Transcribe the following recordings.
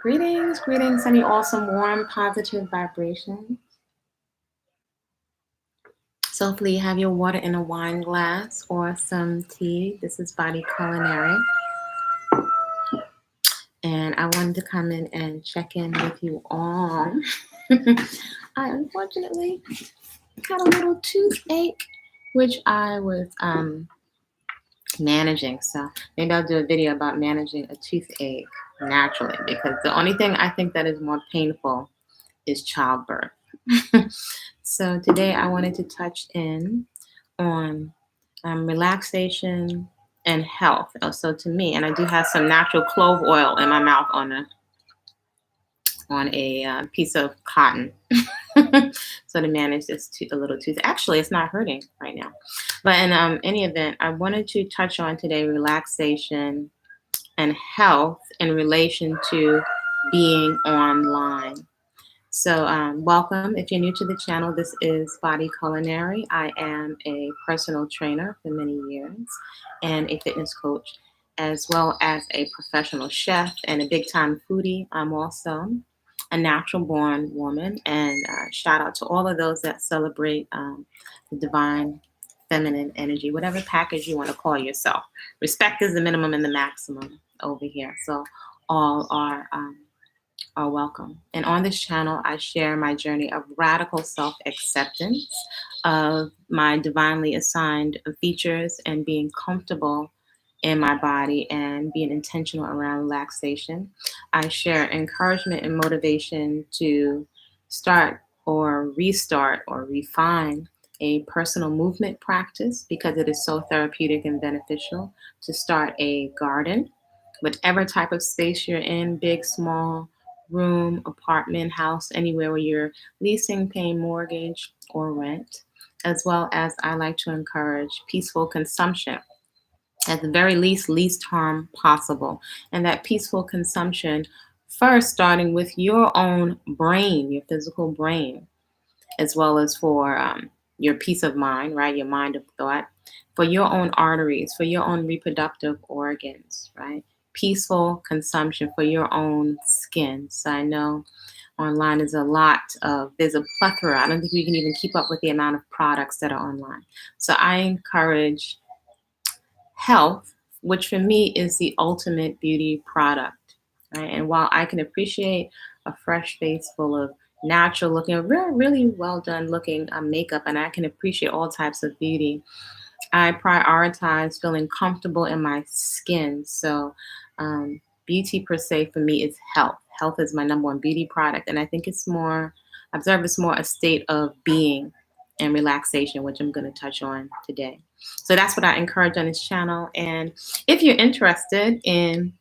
Greetings, greetings, sending all some warm, positive vibrations. So hopefully you have your water in a wine glass or some tea. This is Body-Culinary. And I wanted to come in and check in with you all. I unfortunately had a little toothache, which I was managing. So maybe I'll do a video about managing a toothache naturally, because the only thing I think that is more painful is childbirth. So today I wanted to touch in on relaxation and health. So to me, and I do have some natural clove oil in my mouth on a piece of cotton. So to manage this a little tooth. Actually, it's not hurting right now. But in any event, I wanted to touch on today relaxation and health in relation to being online. So welcome. If you're new to the channel, this is Body-Culinary. I am a personal trainer for many years and a fitness coach, as well as a professional chef and a big-time foodie. I'm also a natural-born woman, and shout out to all of those that celebrate the divine feminine energy, whatever package you want to call yourself. Respect is the minimum and the maximum over here. So all are welcome. And on this channel, I share my journey of radical self-acceptance of my divinely assigned features and being comfortable in my body and being intentional around relaxation. I share encouragement and motivation to start or restart or refine a personal movement practice, because it is so therapeutic and beneficial to start a garden, whatever type of space you're in, big, small, room, apartment, house, anywhere where you're leasing, paying mortgage, or rent, as well as I like to encourage peaceful consumption. At the very least harm possible. And that peaceful consumption, first starting with your own brain, your physical brain, as well as for your peace of mind, right? Your mind of thought, for your own arteries, for your own reproductive organs, right? Peaceful consumption for your own skin. So I know online is there's a plethora. I don't think we can even keep up with the amount of products that are online. So I encourage health, which for me is the ultimate beauty product, right? And while I can appreciate a fresh face full of natural looking, really well done looking makeup, and I can appreciate all types of beauty, I prioritize feeling comfortable in my skin. So beauty per se for me is health. Health is my number one beauty product. And I think it's more a state of being and relaxation, which I'm going to touch on today. So that's what I encourage on this channel. And if you're interested in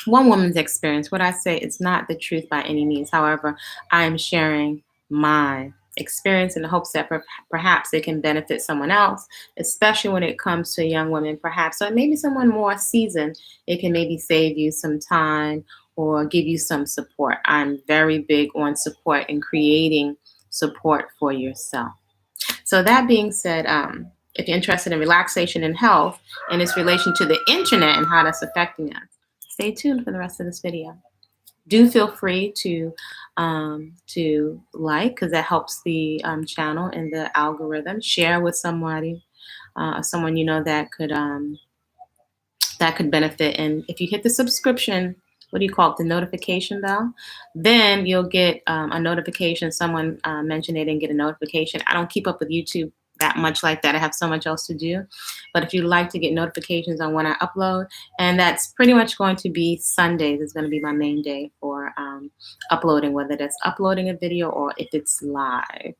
one woman's experience, what I say is not the truth by any means. However, I'm sharing my experience in the hopes that perhaps it can benefit someone else, especially when it comes to young women, perhaps, or maybe someone more seasoned. It can maybe save you some time or give you some support. I'm very big on support and creating support for yourself. So that being said, if you're interested in relaxation and health and its relation to the internet and how that's affecting us, stay tuned for the rest of this video. Do feel free to like, because that helps the channel and the algorithm. Share with somebody, someone you know that could benefit. And if you hit the subscription, what do you call it, the notification bell, then you'll get a notification. Someone mentioned they didn't get a notification. I don't keep up with YouTube that much like that. I have so much else to do. But if you'd like to get notifications on when I upload, and that's pretty much going to be Sundays, is going to be my main day for uploading, whether that's uploading a video or if it's live.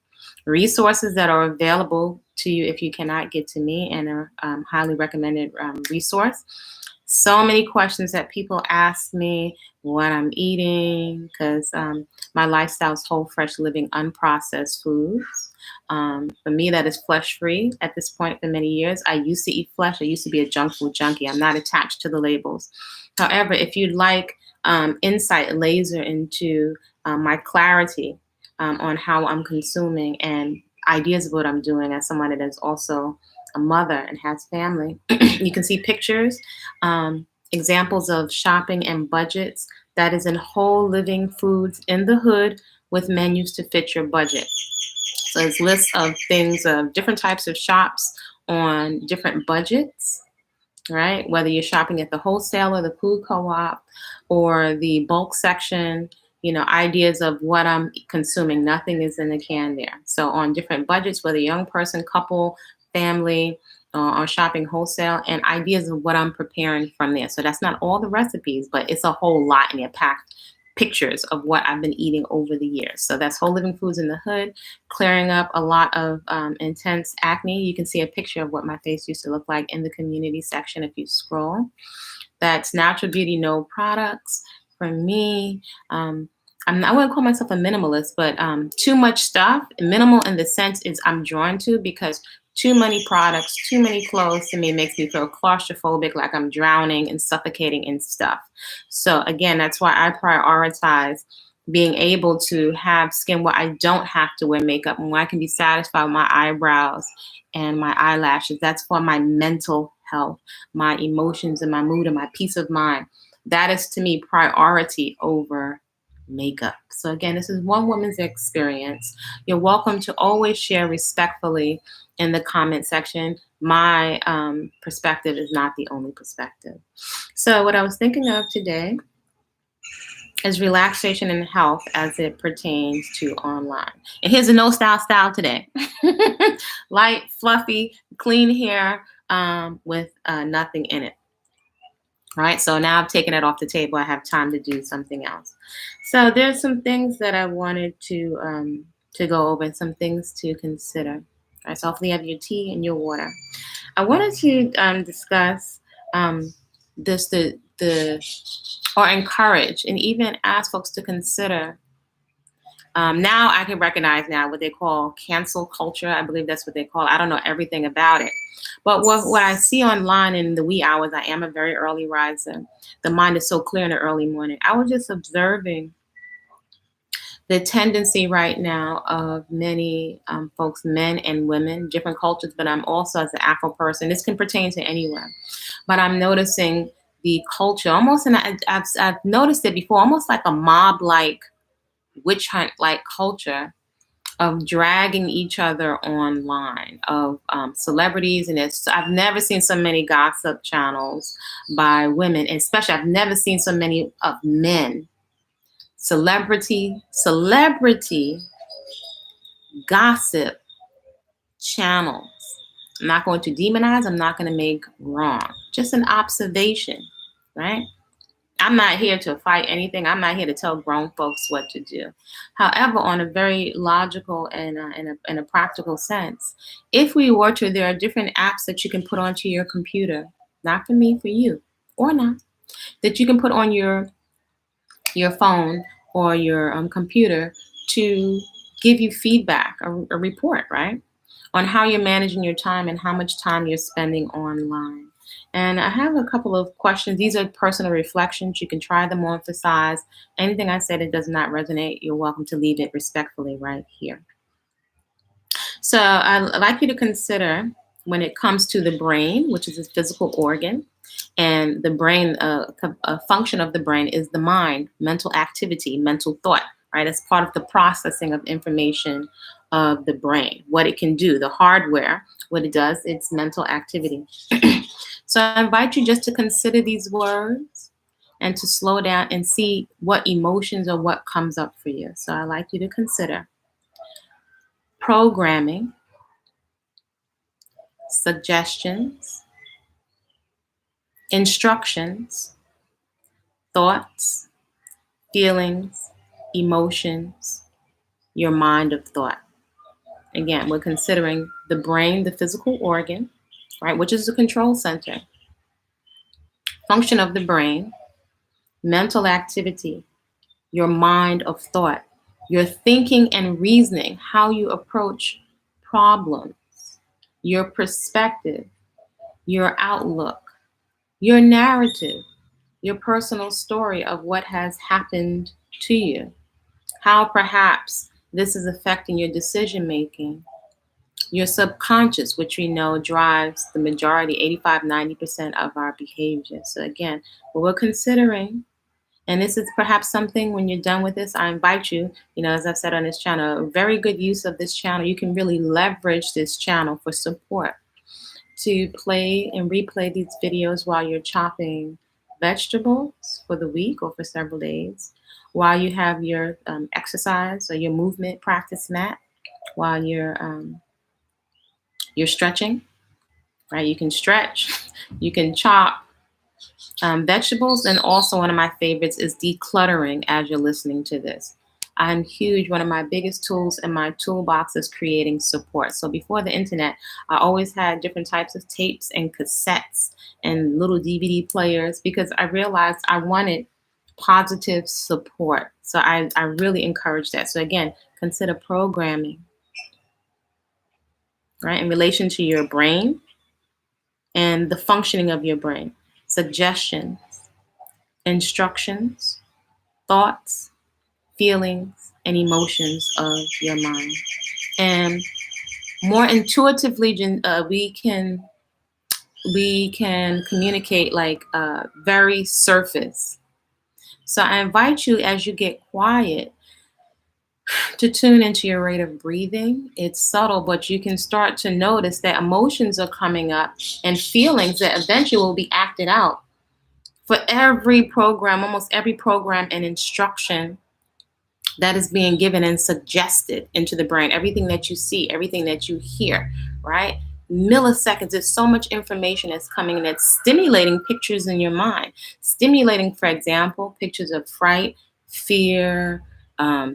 Resources that are available to you if you cannot get to me, and a highly recommended resource. So many questions that people ask me what I'm eating, because my lifestyle is whole, fresh living, unprocessed foods. For me, that is flesh-free at this point for many years. I used to eat flesh. I used to be a junk food junkie. I'm not attached to the labels. However, if you'd like insight, laser into my clarity on how I'm consuming and ideas of what I'm doing as someone that is also a mother and has family, you can see pictures Examples of shopping and budgets, that is in Whole Living Foods in the Hood with menus to fit your budget. So it's lists of things of different types of shops on different budgets, right? Whether you're shopping at the wholesaler, the food co-op, or the bulk section, ideas of what I'm consuming. Nothing is in the can there. So on different budgets, whether young person, couple, family, or shopping wholesale, and ideas of what I'm preparing from there. So that's not all the recipes, but it's a whole lot in there, packed pictures of what I've been eating over the years. So that's Whole Living Foods in the Hood, clearing up a lot of intense acne. You can see a picture of what my face used to look like in the community section if you scroll. That's Natural Beauty No Products. For me, I wouldn't call myself a minimalist, but too much stuff. Minimal in the sense is I'm drawn to, because too many products, too many clothes to me makes me feel claustrophobic, like I'm drowning and suffocating in stuff. So again, that's why I prioritize being able to have skin where I don't have to wear makeup and where I can be satisfied with my eyebrows and my eyelashes. That's for my mental health, my emotions and my mood and my peace of mind. That is to me priority over makeup. So again, this is one woman's experience. You're welcome to always share respectfully in the comment section. My perspective is not the only perspective. So what I was thinking of today is relaxation and health as it pertains to online. And here's a no style today. Light, fluffy, clean hair with nothing in it. All right, so now I've taken it off the table. I have time to do something else. So there's some things that I wanted to go over, some things to consider. All right, so hopefully you have your tea and your water. I wanted to discuss this, or encourage and even ask folks to consider. Now I can recognize now what they call cancel culture. I believe that's what they call it. I don't know everything about it. But what I see online in the wee hours, I am a very early riser. The mind is so clear in the early morning. I was just observing the tendency right now of many folks, men and women, different cultures, but I'm also as an Afro person. This can pertain to anyone. But I'm noticing the culture almost, and I've noticed it before, almost like a mob-like, witch hunt-like culture of dragging each other online, of celebrities. And I've never seen so many gossip channels by women, and especially I've never seen so many of men. Celebrity gossip channels. I'm not going to demonize, I'm not going to make wrong. Just an observation, right? I'm not here to fight anything. I'm not here to tell grown folks what to do. However, on a very logical and in a practical sense, if we were to, there are different apps that you can put onto your computer, not for me, for you, or not, that you can put on your phone or your computer to give you feedback, a report, right, on how you're managing your time and how much time you're spending online. And I have a couple of questions. These are personal reflections. You can try them on for size. Anything I said that does not resonate, you're welcome to leave it respectfully right here. So I'd like you to consider, when it comes to the brain, which is a physical organ, and the brain, a function of the brain is the mind, mental activity, mental thought, right? As part of the processing of information of the brain, what it can do, the hardware, what it does, it's mental activity. So I invite you just to consider these words and to slow down and see what emotions or what comes up for you. So I'd like you to consider programming, suggestions, instructions, thoughts, feelings, emotions, your mind of thought. Again, we're considering the brain, the physical organ, right, which is the control center. Function of the brain, mental activity, your mind of thought, your thinking and reasoning, how you approach problems, your perspective, your outlook, your narrative, your personal story of what has happened to you, how perhaps this is affecting your decision making, Your subconscious, which we know drives the majority, 85–90% of our behavior. So again, what we're considering, and this is perhaps something when you're done with this, I invite you, as I've said on this channel, a very good use of this channel. You can really leverage this channel for support to play and replay these videos while you're chopping vegetables for the week or for several days, while you have your exercise or your movement practice mat, while you're stretching, right? You can stretch, you can chop vegetables, and also one of my favorites is decluttering as you're listening to this. I'm huge. One of my biggest tools in my toolbox is creating support. So before the internet, I always had different types of tapes and cassettes and little DVD players because I realized I wanted positive support. So I really encourage that. So again, consider programming, right, in relation to your brain and the functioning of your brain. Suggestions, instructions, thoughts, feelings, and emotions of your mind. And more intuitively, we can communicate like very surface. So I invite you, as you get quiet, to tune into your rate of breathing. It's subtle, but you can start to notice that emotions are coming up and feelings that eventually will be acted out. For every program, almost every program and instruction that is being given and suggested into the brain, everything that you see, everything that you hear, right? Milliseconds, there's so much information that's coming and it's stimulating pictures in your mind. Stimulating, for example, pictures of fright, fear,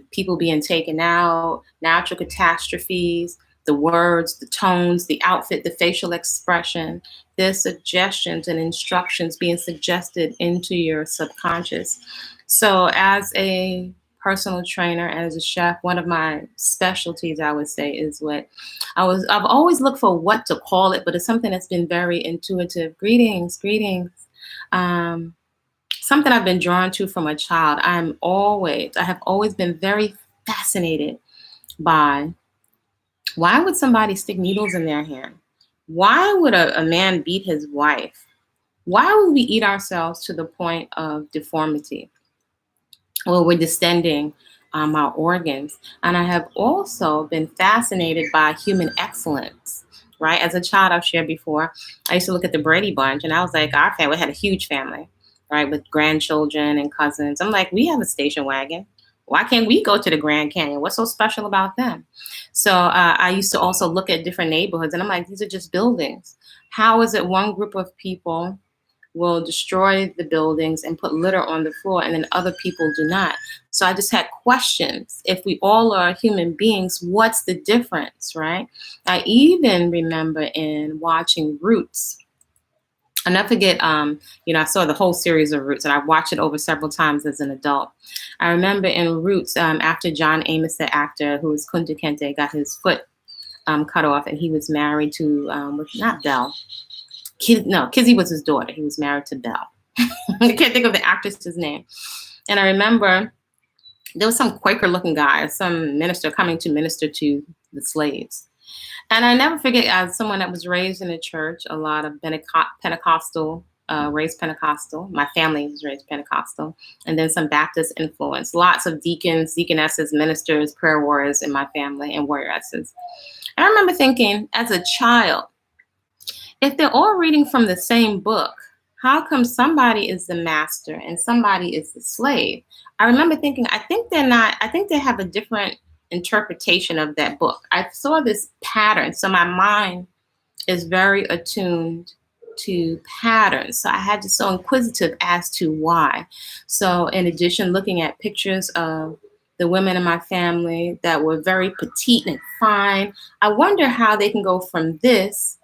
people being taken out, natural catastrophes, the words, the tones, the outfit, the facial expression. There's suggestions and instructions being suggested into your subconscious. So as a personal trainer and as a chef, one of my specialties, I would say, is I've always looked for what to call it, but it's something that's been very intuitive. Greetings. Something I've been drawn to from a child. I have always been very fascinated by why would somebody stick needles in their hand? Why would a man beat his wife? Why would we eat ourselves to the point of deformity? Well, we're distending our organs. And I have also been fascinated by human excellence, right? As a child, I've shared before, I used to look at the Brady Bunch and I was like, our family had a huge family, right? With grandchildren and cousins. I'm like, we have a station wagon. Why can't we go to the Grand Canyon? What's so special about them? So I used to also look at different neighborhoods and I'm like, these are just buildings. How is it one group of people will destroy the buildings and put litter on the floor, and then other people do not? So I just had questions. If we all are human beings, what's the difference, right? I even remember in watching Roots. I'll never forget, I saw the whole series of Roots, and I watched it over several times as an adult. I remember in Roots, after John Amos, the actor who was Kunta Kinte, got his foot cut off, and he was married to, not Belle. Kizzy was his daughter. He was married to Belle. I can't think of the actress's name. And I remember there was some Quaker-looking guy, some minister coming to minister to the slaves. And I never forget, as someone that was raised in a church, a lot of Pentecostal, raised Pentecostal. My family was raised Pentecostal. And then some Baptist influence. Lots of deacons, deaconesses, ministers, prayer warriors in my family, and warrioresses. I remember thinking, as a child, if they're all reading from the same book, how come somebody is the master and somebody is the slave? I remember thinking, I think they have a different interpretation of that book. I saw this pattern. So my mind is very attuned to patterns. So I had to be so inquisitive as to why. So in addition, looking at pictures of the women in my family that were very petite and fine, I wonder how they can go from this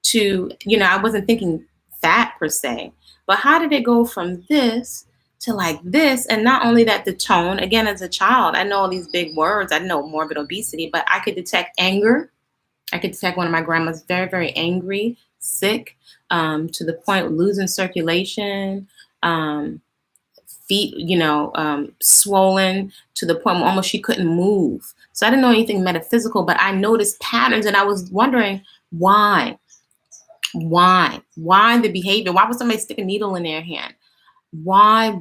to, I wasn't thinking fat per se, but how did it go from this to like this? And not only that, the tone, again, as a child, I know all these big words. I know morbid obesity, but I could detect anger. I could detect one of my grandmas very, very angry, sick, to the point of losing circulation, feet, swollen to the point where almost she couldn't move. So I didn't know anything metaphysical, but I noticed patterns, and I was wondering why. Why the behavior? Why would somebody stick a needle in their hand? Why?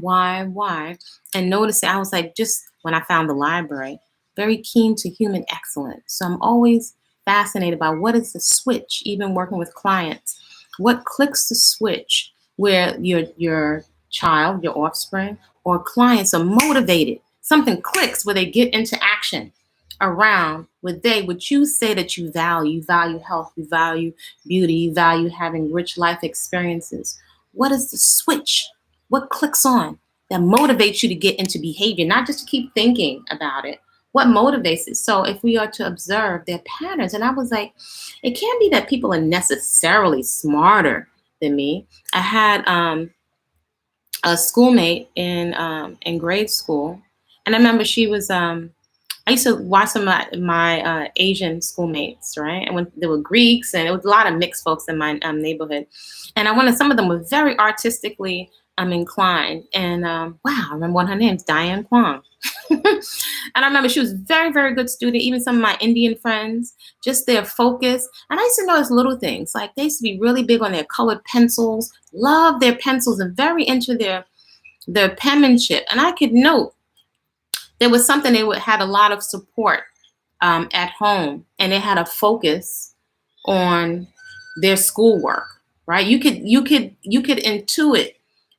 And noticing, I was like, just when I found the library, very keen to human excellence. So I'm always fascinated by what is the switch, even working with clients. What clicks the switch where your child, your offspring, or clients are motivated? Something clicks where they get into action around what you say that you value. You value health, you value beauty, you value having rich life experiences. What is the switch? What clicks on that motivates you to get into behavior, not just to keep thinking about it? What motivates it? So if we are to observe their patterns, and I was like, it can't be that people are necessarily smarter than me. I had a schoolmate in grade school, and I remember she was I used to watch some of my Asian schoolmates, right? And when there were Greeks, and it was a lot of mixed folks in my neighborhood, and I wanted some of them were very artistically inclined. And wow, I remember one of her names, Diane Kwong. And I remember she was very, very good student. Even some of my Indian friends, just their focus. And I used to notice little things, like they used to be really big on their colored pencils, love their pencils, and very into their penmanship. And I could note there was something had a lot of support at home, and they had a focus on their schoolwork, right? You could intuit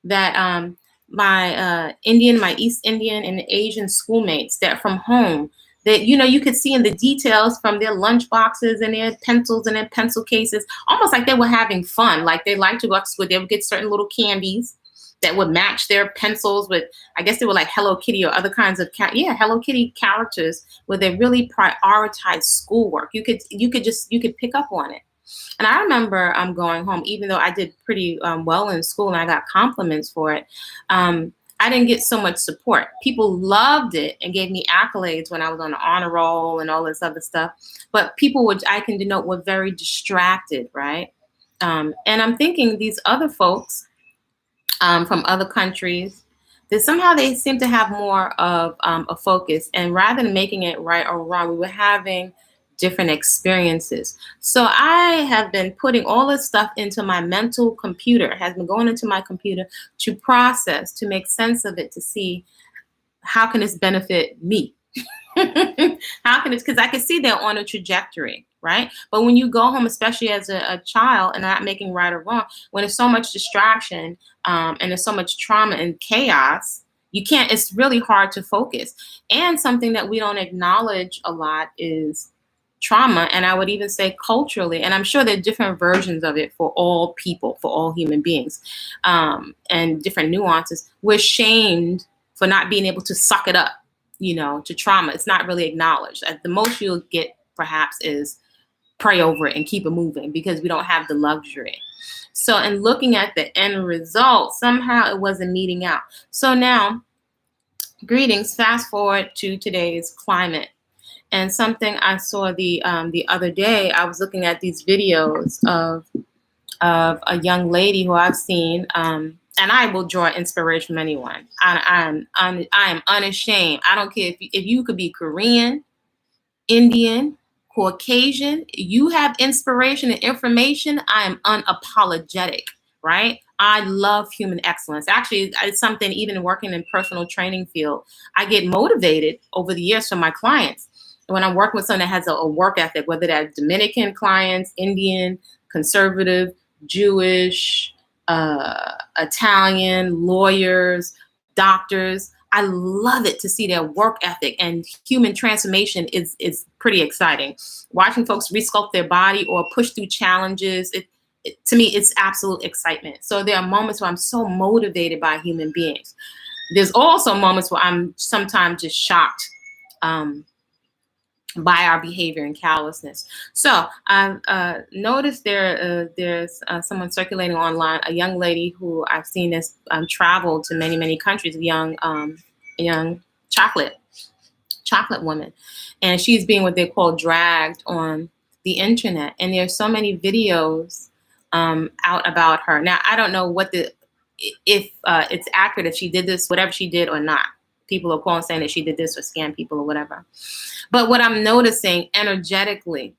that my Indian, my East Indian, and Asian schoolmates, that from home, that you could see in the details from their lunch boxes and their pencils and their pencil cases, almost like they were having fun, like they liked to go to school. They would get certain little candies that would match their pencils with, I guess they were like Hello Kitty or other kinds of Hello Kitty characters, where they really prioritize schoolwork. You could pick up on it. And I remember going home, even though I did pretty well in school and I got compliments for it, I didn't get so much support. People loved it and gave me accolades when I was on the honor roll and all this other stuff. But people, which I can denote, were very distracted, right? And I'm thinking these other folks from other countries, that somehow they seem to have more of a focus. And rather than making it right or wrong, we were having different experiences. So I have been putting all this stuff into my mental computer. It has been going into my computer to process, to make sense of it, to see how can this benefit me? How can it, because I can see they're on a trajectory, right? But when you go home, especially as a child, and not making right or wrong, when there's so much distraction and there's so much trauma and chaos, it's really hard to focus. And something that we don't acknowledge a lot is trauma. And I would even say culturally, and I'm sure there are different versions of it for all people, for all human beings, and different nuances. We're shamed for not being able to suck it up, to trauma. It's not really acknowledged. The most you'll get perhaps is pray over it and keep it moving, because we don't have the luxury. So in looking at the end result, somehow it wasn't meeting out. So now, greetings, fast forward to today's climate. And something I saw the other day, I was looking at these videos of a young lady who I've seen, and I will draw inspiration from anyone. I am unashamed. I don't care if you could be Korean, Indian, Caucasian, you have inspiration and information. I am unapologetic, right? I love human excellence. Actually, it's something, even working in personal training field, I get motivated over the years from my clients. When I'm working with someone that has a work ethic, whether that's Dominican clients, Indian, conservative, Jewish, Italian, lawyers, doctors, I love it to see their work ethic, and human transformation is pretty exciting. Watching folks resculpt their body or push through challenges, to me, it's absolute excitement. So there are moments where I'm so motivated by human beings. There's also moments where I'm sometimes just shocked by our behavior and callousness. So I've noticed there's someone circulating online, a young lady who I've seen has traveled to many, many countries, a young chocolate woman. And she's being what they call dragged on the internet. And there's so many videos out about her. Now, I don't know what the if it's accurate, if she did this, whatever she did or not. People are calling saying that she did this or scam people or whatever. But what I'm noticing energetically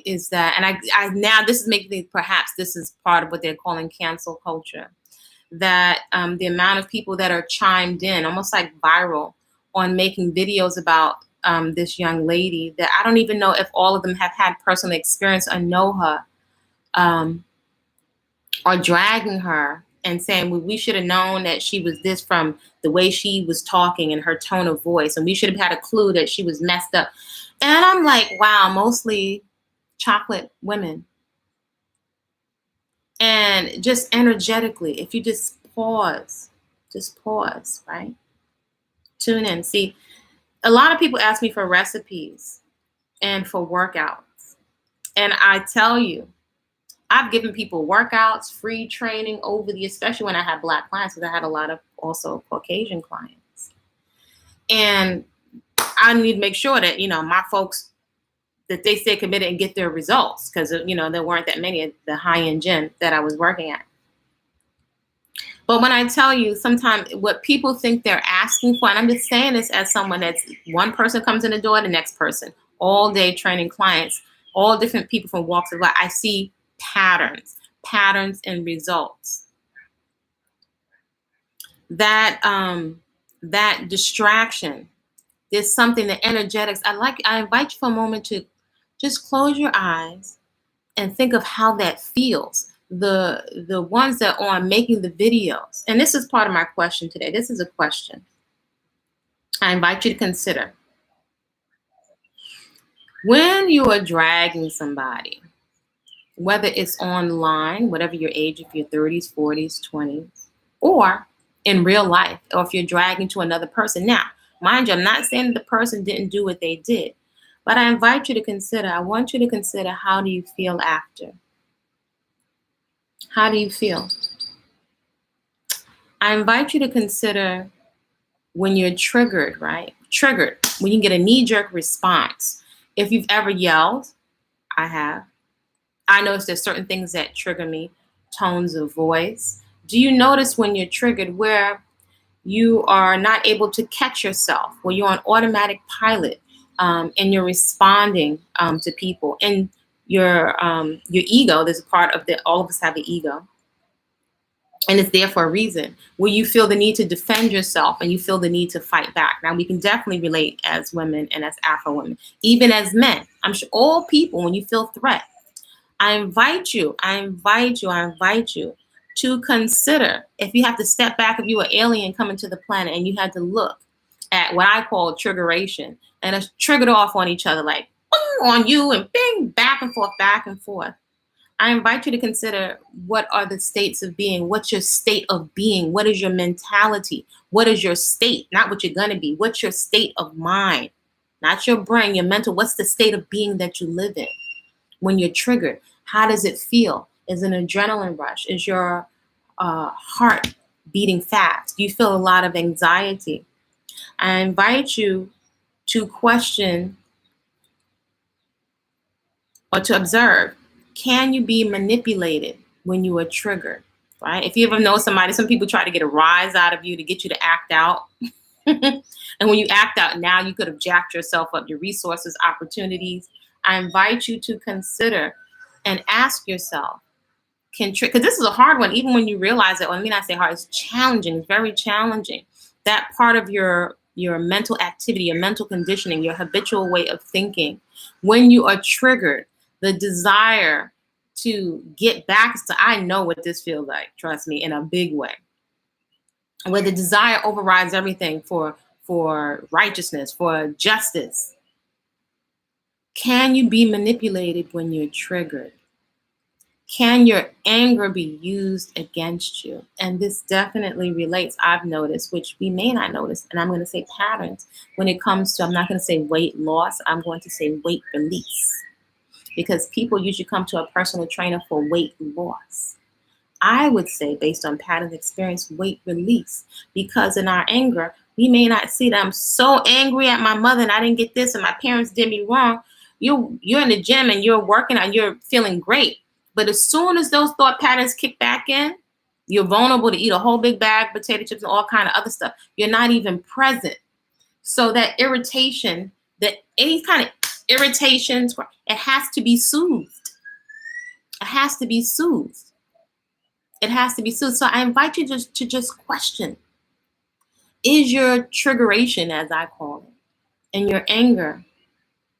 is that, and I now this is making me, perhaps this is part of what they're calling cancel culture, that the amount of people that are chimed in, almost like viral, on making videos about this young lady, that I don't even know if all of them have had personal experience or know her, or dragging her and saying, well, we should have known that she was this from the way she was talking and her tone of voice, and we should have had a clue that she was messed up. And I'm like, wow, mostly chocolate women. And just energetically, if you just pause, right? Tune in. See, a lot of people ask me for recipes and for workouts. And I tell you, I've given people workouts, free training over the, especially when I had Black clients, because I had a lot of also Caucasian clients. And I need to make sure that, my folks, that they stay committed and get their results, because, there weren't that many at the high-end gym that I was working at. But when I tell you, sometimes what people think they're asking for, and I'm just saying this as someone that's, one person comes in the door, the next person, all day training clients, all different people from walks of life, I see patterns and results. That distraction, there's something, the energetics. I invite you for a moment to just close your eyes and think of how that feels. The ones that are making the videos, and this is part of my question today. This is a question I invite you to consider. When you are dragging somebody, whether it's online, whatever your age, if you're 30s, 40s, 20s, or in real life, or if you're dragging to another person. Now, mind you, I'm not saying that the person didn't do what they did, but I invite you to consider, I want you to consider, how do you feel after? How do you feel? I invite you to consider when you're triggered, right? Triggered, when you get a knee-jerk response. If you've ever yelled, I have. I notice there's certain things that trigger me, tones of voice. Do you notice when you're triggered where you are not able to catch yourself, where you're on automatic pilot, and you're responding to people? And your ego, there's a part of all of us have an ego, and it's there for a reason, where you feel the need to defend yourself and you feel the need to fight back. Now, we can definitely relate as women and as Afro women, even as men. I'm sure all people, when you feel threat, I invite you to consider, if you have to step back, if you were an alien coming to the planet and you had to look at what I call triggeration, and it's triggered off on each other, like on you and bing, back and forth, back and forth. I invite you to consider, what are the states of being? What's your state of being? What is your mentality? What is your state? Not what you're going to be. What's your state of mind? Not your brain, your mental. What's the state of being that you live in? When you're triggered, how does it feel? Is an adrenaline rush? Is your heart beating fast? Do you feel a lot of anxiety? I invite you to question or to observe, can you be manipulated when you are triggered, right? If you ever know somebody, some people try to get a rise out of you to get you to act out. And when you act out, now you could have jacked yourself up, your resources, opportunities. I invite you to consider and ask yourself, because this is a hard one, even when you realize it. Well, I mean, I say hard, it's challenging, it's very challenging. That part of your mental activity, your mental conditioning, your habitual way of thinking, when you are triggered, the desire to get back, so I know what this feels like, trust me, in a big way, where the desire overrides everything for righteousness, for justice. Can you be manipulated when you're triggered? Can your anger be used against you? And this definitely relates, I've noticed, which we may not notice, and I'm going to say patterns, when it comes to, I'm not going to say weight loss, I'm going to say weight release. Because people usually come to a personal trainer for weight loss. I would say, based on patterns experience, weight release. Because in our anger, we may not see that I'm so angry at my mother and I didn't get this and my parents did me wrong. You're in the gym and you're working out, you're feeling great. But as soon as those thought patterns kick back in, You're vulnerable to eat a whole big bag of potato chips and all kind of other stuff. You're not even present. So that irritation, that any kind of irritations, it has to be soothed. It has to be soothed. It has to be soothed. So I invite you to just question, is your triggeration, as I call it, and your anger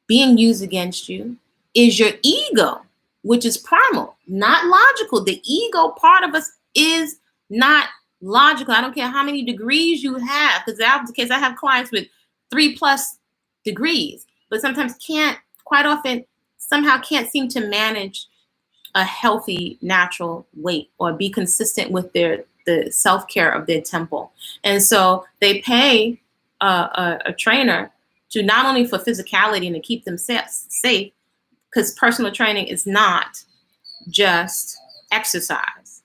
being used against you? Is your ego, which is primal, not logical? The ego part of us is not logical. I don't care how many degrees you have, because that's the case. I have clients with 3+ degrees, but sometimes quite often, somehow can't seem to manage a healthy, natural weight or be consistent with the self-care of their temple. And so they pay a trainer to not only for physicality and to keep them safe, because personal training is not just exercise,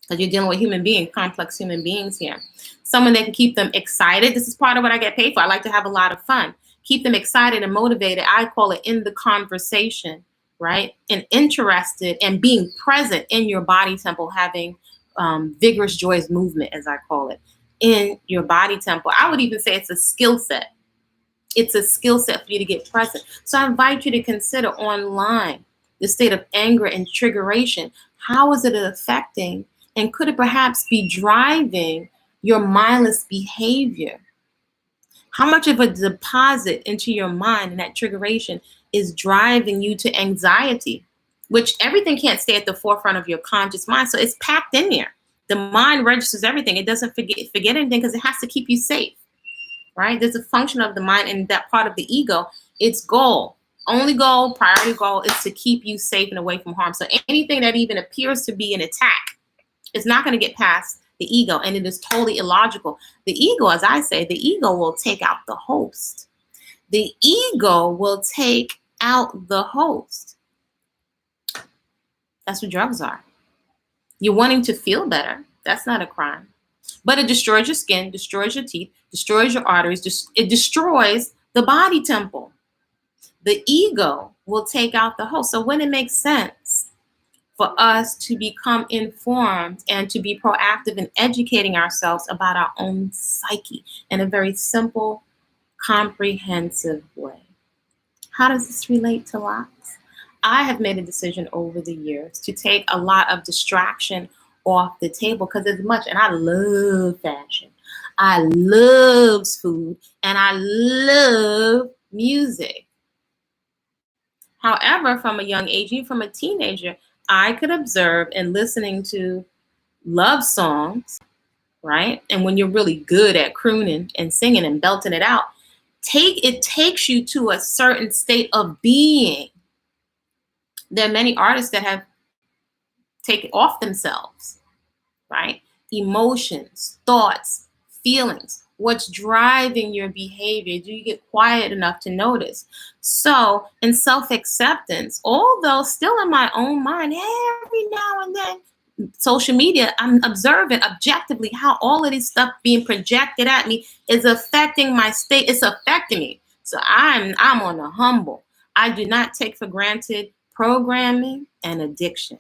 because you're dealing with human beings, complex human beings here. Someone that can keep them excited. This is part of what I get paid for. I like to have a lot of fun. Keep them excited and motivated. I call it in the conversation, right? And interested and being present in your body temple, having vigorous, joyous movement, as I call it, in your body temple. I would even say it's a skill set. It's a skill set for you to get present. So I invite you to consider online the state of anger and triggeration. How is it affecting, and could it perhaps be driving your mindless behavior? How much of a deposit into your mind and that triggeration is driving you to anxiety, which everything can't stay at the forefront of your conscious mind. So it's packed in there. The mind registers everything. It doesn't forget anything because it has to keep you safe, right? There's a function of the mind and that part of the ego. Its goal, only goal, priority goal is to keep you safe and away from harm. So anything that even appears to be an attack is not going to get past the ego, and it is totally illogical. The ego, as I say, the ego will take out the host. The ego will take out the host. That's what drugs are. You're wanting to feel better. That's not a crime. But it destroys your skin, destroys your teeth, destroys your arteries. It destroys the body temple. The ego will take out the host. So when it makes sense for us to become informed and to be proactive in educating ourselves about our own psyche in a very simple, comprehensive way. How does this relate to locks? I have made a decision over the years to take a lot of distraction off the table, because as much, and I love fashion, I love food, and I love music. However, from a young age, even from a teenager, I could observe and listening to love songs, right? And when you're really good at crooning and singing and belting it out, it takes you to a certain state of being. There are many artists that have taken off themselves, right? Emotions, thoughts, feelings. What's driving your behavior? Do you get quiet enough to notice? So in self-acceptance, although still in my own mind, every now and then, social media, I'm observing objectively how all of this stuff being projected at me is affecting my state. It's affecting me. So I'm on the humble. I do not take for granted programming and addiction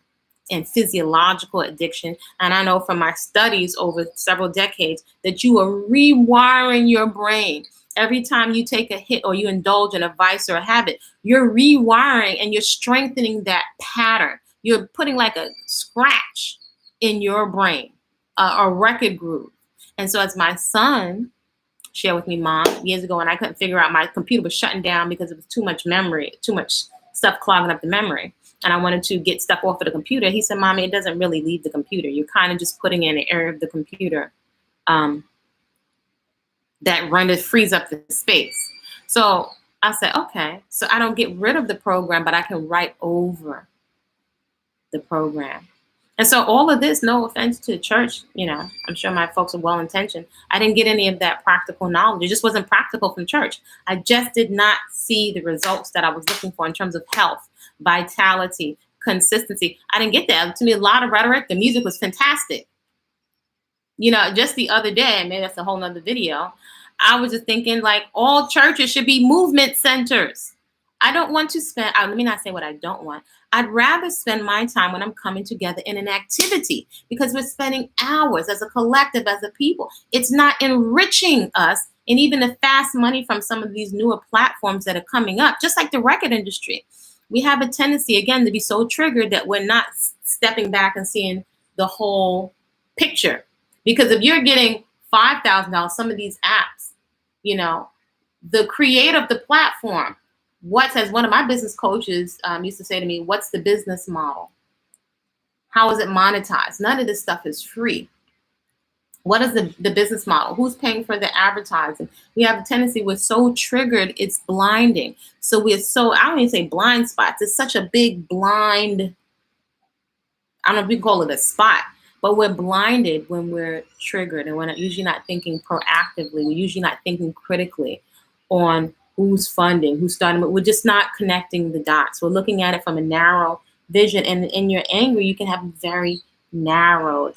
and physiological addiction. And I know from my studies over several decades that you are rewiring your brain. Every time you take a hit or you indulge in a vice or a habit, you're rewiring and you're strengthening that pattern. You're putting like a scratch in your brain, a record groove. And so as my son shared with me, Mom, years ago, when I couldn't figure out, my computer was shutting down because it was too much memory, too much stuff clogging up the memory, and I wanted to get stuff off of the computer. He said, Mommy, it doesn't really leave the computer. You're kind of just putting in an area of the computer that frees up the space. So I said, okay, so I don't get rid of the program, but I can write over the program. And so all of this, no offense to the church, I'm sure my folks are well-intentioned. I didn't get any of that practical knowledge. It just wasn't practical from church. I just did not see the results that I was looking for in terms of health, vitality, consistency. I didn't get that. To me, a lot of rhetoric. The music was fantastic. Just the other day, maybe that's a whole nother video, I was just thinking like all churches should be movement centers. I don't want to spend, let me not say what I don't want. I'd rather spend my time when I'm coming together in an activity, because we're spending hours as a collective, as a people. It's not enriching us. And even the fast money from some of these newer platforms that are coming up, just like the record industry, we have a tendency, again, to be so triggered that we're not stepping back and seeing the whole picture. Because if you're getting $5,000, some of these apps, you know, the creator of the platform, as one of my business coaches used to say to me, what's the business model? How is it monetized? None of this stuff is free. What is the business model? Who's paying for the advertising? We have a tendency, we're so triggered, it's blinding. So we're so, I don't even say blind spots. It's such a big blind, I don't know if we can call it a spot, but we're blinded when we're triggered, and we're usually not thinking proactively. We're usually not thinking critically on who's funding, who's starting. We're just not connecting the dots. We're looking at it from a narrow vision, and in your anger, you can have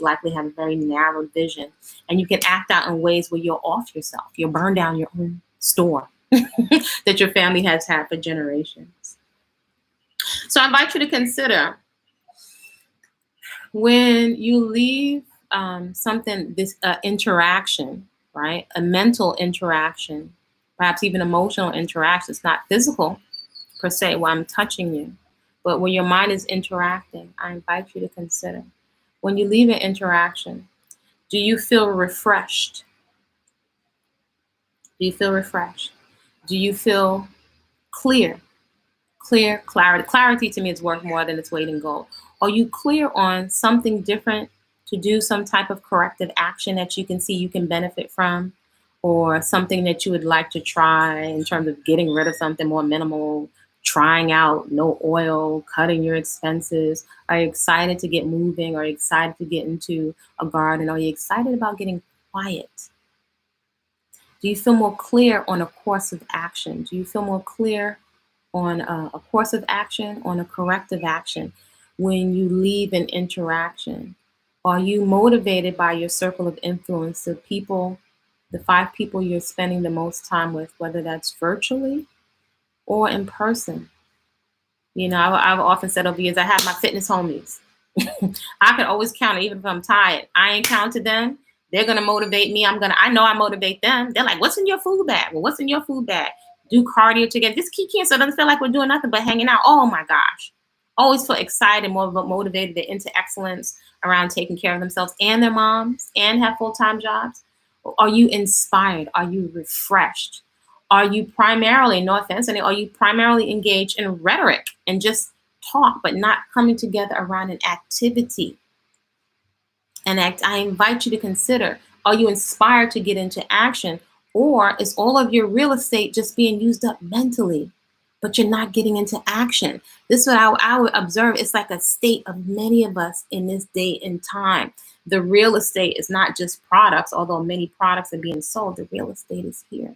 likely have a very narrow vision, and you can act out in ways where you're off yourself. You'll burn down your own store that your family has had for generations. So I invite you to consider, when you leave this interaction, right? A mental interaction, perhaps even emotional interaction. It's not physical per se, where I'm touching you, but when your mind is interacting, I invite you to consider, when you leave an interaction, do you feel refreshed? Do you feel refreshed? Do you feel clear? Clarity. Clarity to me is worth more than its weight in gold. Are you clear on something different to do, some type of corrective action that you can see you can benefit from, or something that you would like to try in terms of getting rid of something more minimal, trying out no oil, cutting your expenses? Are you excited to get moving? Are you excited to get into a garden? Are you excited about getting quiet? Do you feel more clear on a course of action? Do you feel more clear on a course of action, on a corrective action when you leave an interaction? Are you motivated by your circle of influence, the 5 people you're spending the most time with, whether that's virtually or in person? You know, I've often said over the years, I have my fitness homies. I can always count it, even if I'm tired. I ain't counted them. They're gonna motivate me. I know I motivate them. They're like, what's in your food bag? Well, what's in your food bag? Do cardio together. Just keep so it doesn't feel like we're doing nothing but hanging out. Oh my gosh. Always feel excited, more motivated. They're into excellence around taking care of themselves and their moms and have full-time jobs. Are you inspired? Are you refreshed? Are you primarily, no offense, are you primarily engaged in rhetoric and just talk, but not coming together around an activity? And I invite you to consider, are you inspired to get into action, or is all of your real estate just being used up mentally, but you're not getting into action? This is what I would observe. It's like a state of many of us in this day and time. The real estate is not just products, although many products are being sold. The real estate is here.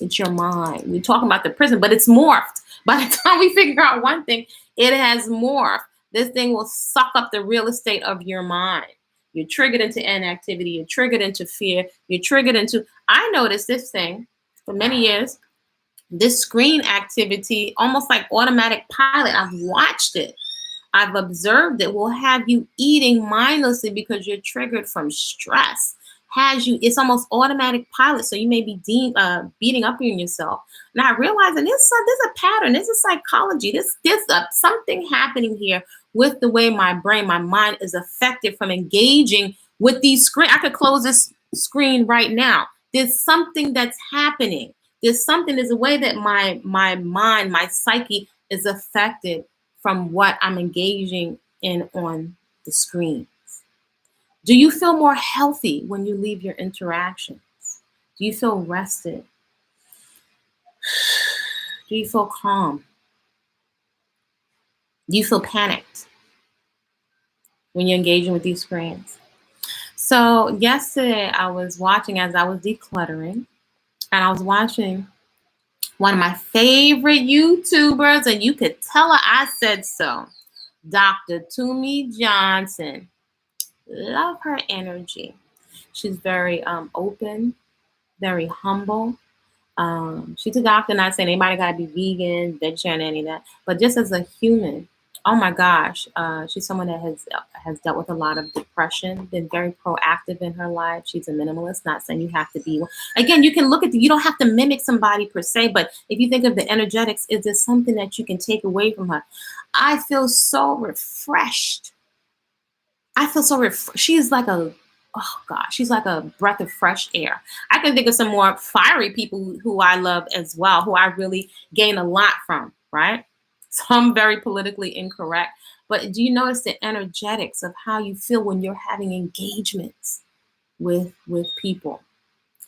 It's your mind. We're talking about the prison, but it's morphed. By the time we figure out one thing, it has morphed. This thing will suck up the real estate of your mind. You're triggered into inactivity. You're triggered into fear. You're triggered into, I noticed this thing for many years, this screen activity, almost like automatic pilot. I've watched it. I've observed it, will have you eating mindlessly because you're triggered from stress. It's almost automatic pilot. So you may be beating up on yourself. Now realizing there's a pattern, there's a psychology, there's something happening here with the way my mind is affected from engaging with these screens. I could close this screen right now. There's something that's happening. There's a way that my mind, my psyche is affected from what I'm engaging in on the screen. Do you feel more healthy when you leave your interactions? Do you feel rested? Do you feel calm? Do you feel panicked when you're engaging with these screens? So yesterday I was watching, as I was decluttering, and I was watching one of my favorite YouTubers, and you could tell her I said so, Dr. Toomey Johnson. Love her energy. She's very open, very humble, She's a doctor, not saying anybody got to be vegan, vegetarian, any of that, but just as a human, oh my gosh, she's someone that has dealt with a lot of depression, been very proactive in her life. She's a minimalist, not saying you have to be. Again, you can look at you don't have to mimic somebody per se, but if you think of the energetics, is there something that you can take away from her? I feel so refreshed. She's like oh gosh, she's like a breath of fresh air. I can think of some more fiery people who I love as well, who I really gain a lot from, right? So I'm very politically incorrect. But do you notice the energetics of how you feel when you're having engagements with people?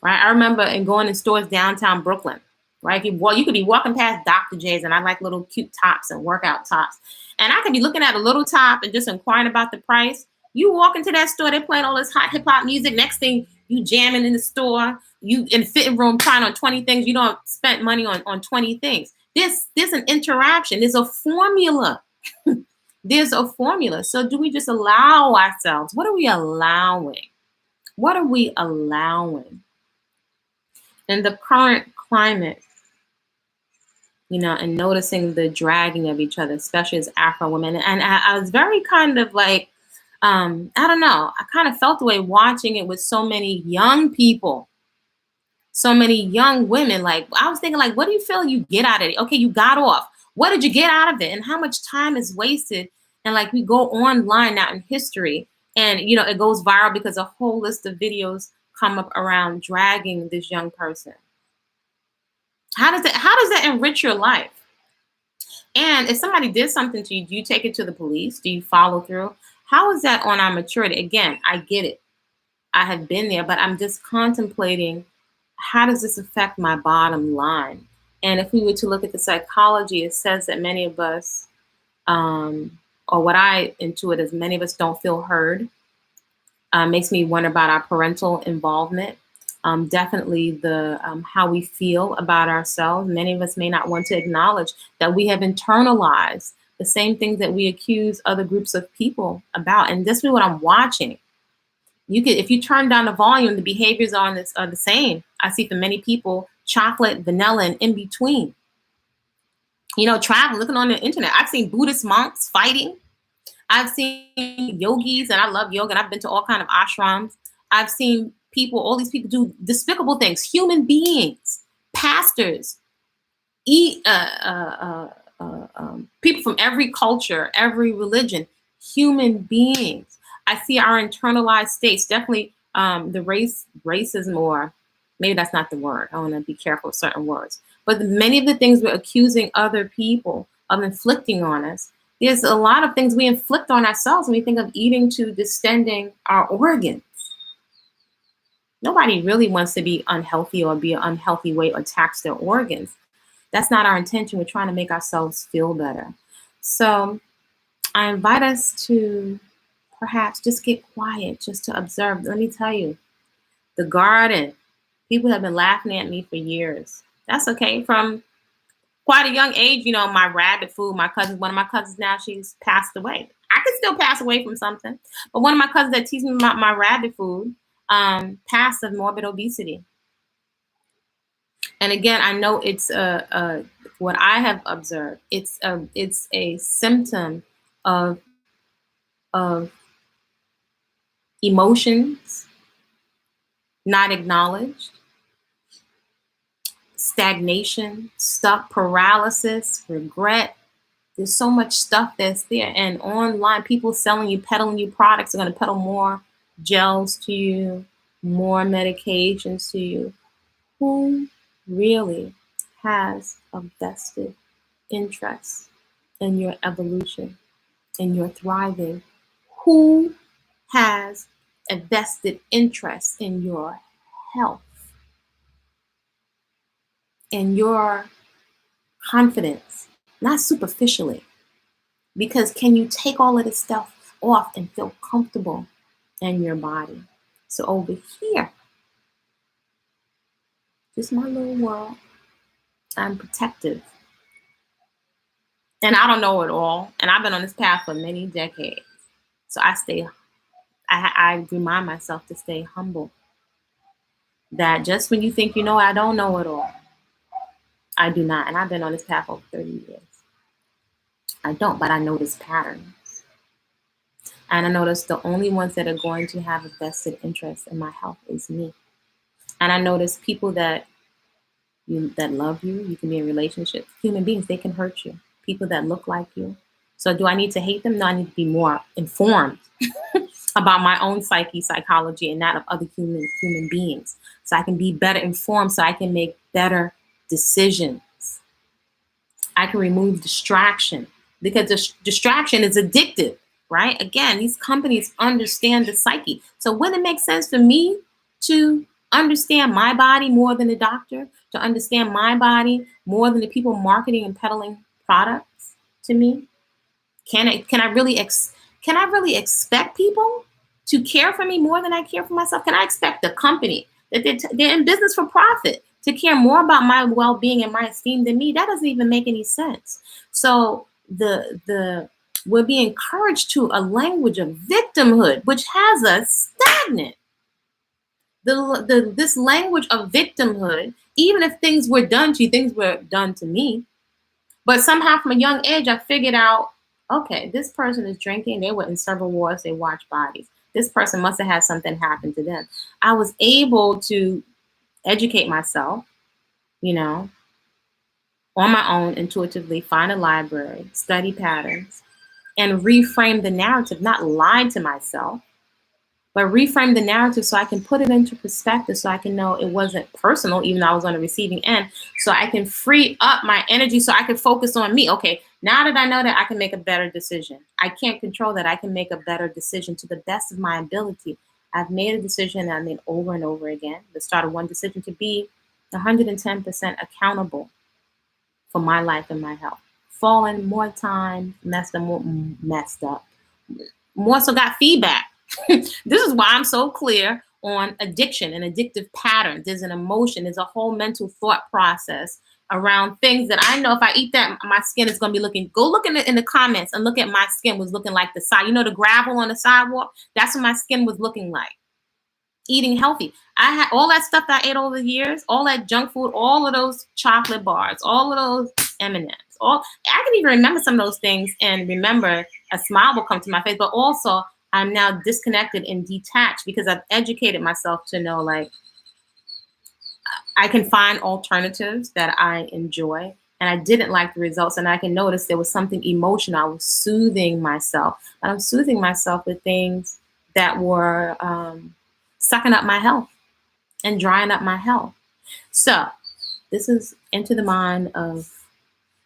Right? I remember going in stores downtown Brooklyn, right? You could be walking past Dr. J's, and I like little cute tops and workout tops. And I could be looking at a little top and just inquiring about the price. You walk into that store, they're playing all this hot hip hop music. Next thing, you jamming in the store, you in the fitting room trying on 20 things. You don't spend money on 20 things. There's an interaction. There's a formula. There's a formula. So do we just allow ourselves? What are we allowing? What are we allowing? In the current climate, and noticing the dragging of each other, especially as Afro women. And I was very kind of like, I don't know, I kind of felt the way watching it with so many young people, so many young women. Like, I was thinking, like, what do you feel you get out of it? Okay, you got off. What did you get out of it? And how much time is wasted? And like, we go online now in history, and, it goes viral because a whole list of videos come up around dragging this young person. How does that enrich your life? And if somebody did something to you, do you take it to the police? Do you follow through? How is that on our maturity? Again, I get it. I have been there, but I'm just contemplating, how does this affect my bottom line? And if we were to look at the psychology, it says that many of us, or what I intuit is many of us don't feel heard. Makes me wonder about our parental involvement. Definitely the how we feel about ourselves. Many of us may not want to acknowledge that we have internalized the same things that we accuse other groups of people about. And this is what I'm watching. If you turn down the volume, the behaviors are the same. I see for many people, chocolate, vanilla, and in between. Traveling, looking on the internet, I've seen Buddhist monks fighting. I've seen yogis, and I love yoga, and I've been to all kinds of ashrams. I've seen all these people do despicable things. Human beings, pastors, people from every culture, every religion, human beings. I see our internalized states, definitely the racism, or maybe that's not the word. I want to be careful with certain words. But many of the things we're accusing other people of inflicting on us, there's a lot of things we inflict on ourselves when we think of eating to distending our organs. Nobody really wants to be unhealthy or be an unhealthy way or tax their organs. That's not our intention. We're trying to make ourselves feel better. So I invite us to perhaps just get quiet, just to observe. Let me tell you, the garden, people have been laughing at me for years. That's okay. From quite a young age, my rabbit food, one of my cousins now, she's passed away. I could still pass away from something. But one of my cousins that teaches me about my rabbit food passed of morbid obesity. And again, I know it's what I have observed. It's a symptom of emotions not acknowledged, stagnation, stuck, paralysis, regret. There's so much stuff that's there. And online, people peddling you products are going to peddle more gels to you, more medications to you. Who really has a vested interest in your evolution, in your thriving? Who has a vested interest in your health, in your confidence, not superficially? Because can you take all of this stuff off and feel comfortable in your body? So over here, just my little world, I'm protective. And I don't know it all. And I've been on this path for many decades. So I remind myself to stay humble. That just when you think you know, I don't know it all. I do not. And I've been on this path over 30 years. I don't, but I notice patterns. And I notice the only ones that are going to have a vested interest in my health is me. And I notice people that love you, you can be in relationships. Human beings, they can hurt you. People that look like you. So do I need to hate them? No, I need to be more informed about my own psychology, and that of other human beings. So I can be better informed, so I can make better decisions. I can remove distraction, because distraction is addictive, right? Again, these companies understand the psyche. So wouldn't it make sense for me to understand my body more than the doctor, to understand my body more than the people marketing and peddling products to me? Can I really expect people to care for me more than I care for myself? Can I expect the company that they're in business for profit to care more about my well-being and my esteem than me? That doesn't even make any sense. So we're being encouraged to a language of victimhood, which has us stagnant. This language of victimhood, even if things were done to you, things were done to me. But somehow from a young age, I figured out, okay, this person is drinking. They were in several wars. They watched bodies. This person must have had something happen to them. I was able to educate myself, on my own, intuitively, find a library, study patterns, and reframe the narrative, not lie to myself, but reframe the narrative so I can put it into perspective, so I can know it wasn't personal, even though I was on the receiving end, so I can free up my energy so I can focus on me. Okay, now that I know that, I can make a better decision. I can't control that. I can make a better decision to the best of my ability. I've made a decision, and I made over and over again, the start of one decision, to be 110% accountable for my life and my health. Fallen more times, messed up, more so got feedback. This is why I'm so clear on addiction and addictive patterns. There's an emotion, there's a whole mental thought process around things that I know if I eat that, my skin is going to be looking. Go look in the comments and look at my skin was looking like the side. The gravel on the sidewalk? That's what my skin was looking like. Eating healthy. I had all that stuff that I ate over the years, all that junk food, all of those chocolate bars, all of those M&Ms. I can even remember some of those things and remember a smile will come to my face, but also I'm now disconnected and detached because I've educated myself to know, like, I can find alternatives that I enjoy, and I didn't like the results, and I can notice there was something emotional. I was soothing myself, and I'm soothing myself with things that were sucking up my health and drying up my health. So this is into the mind of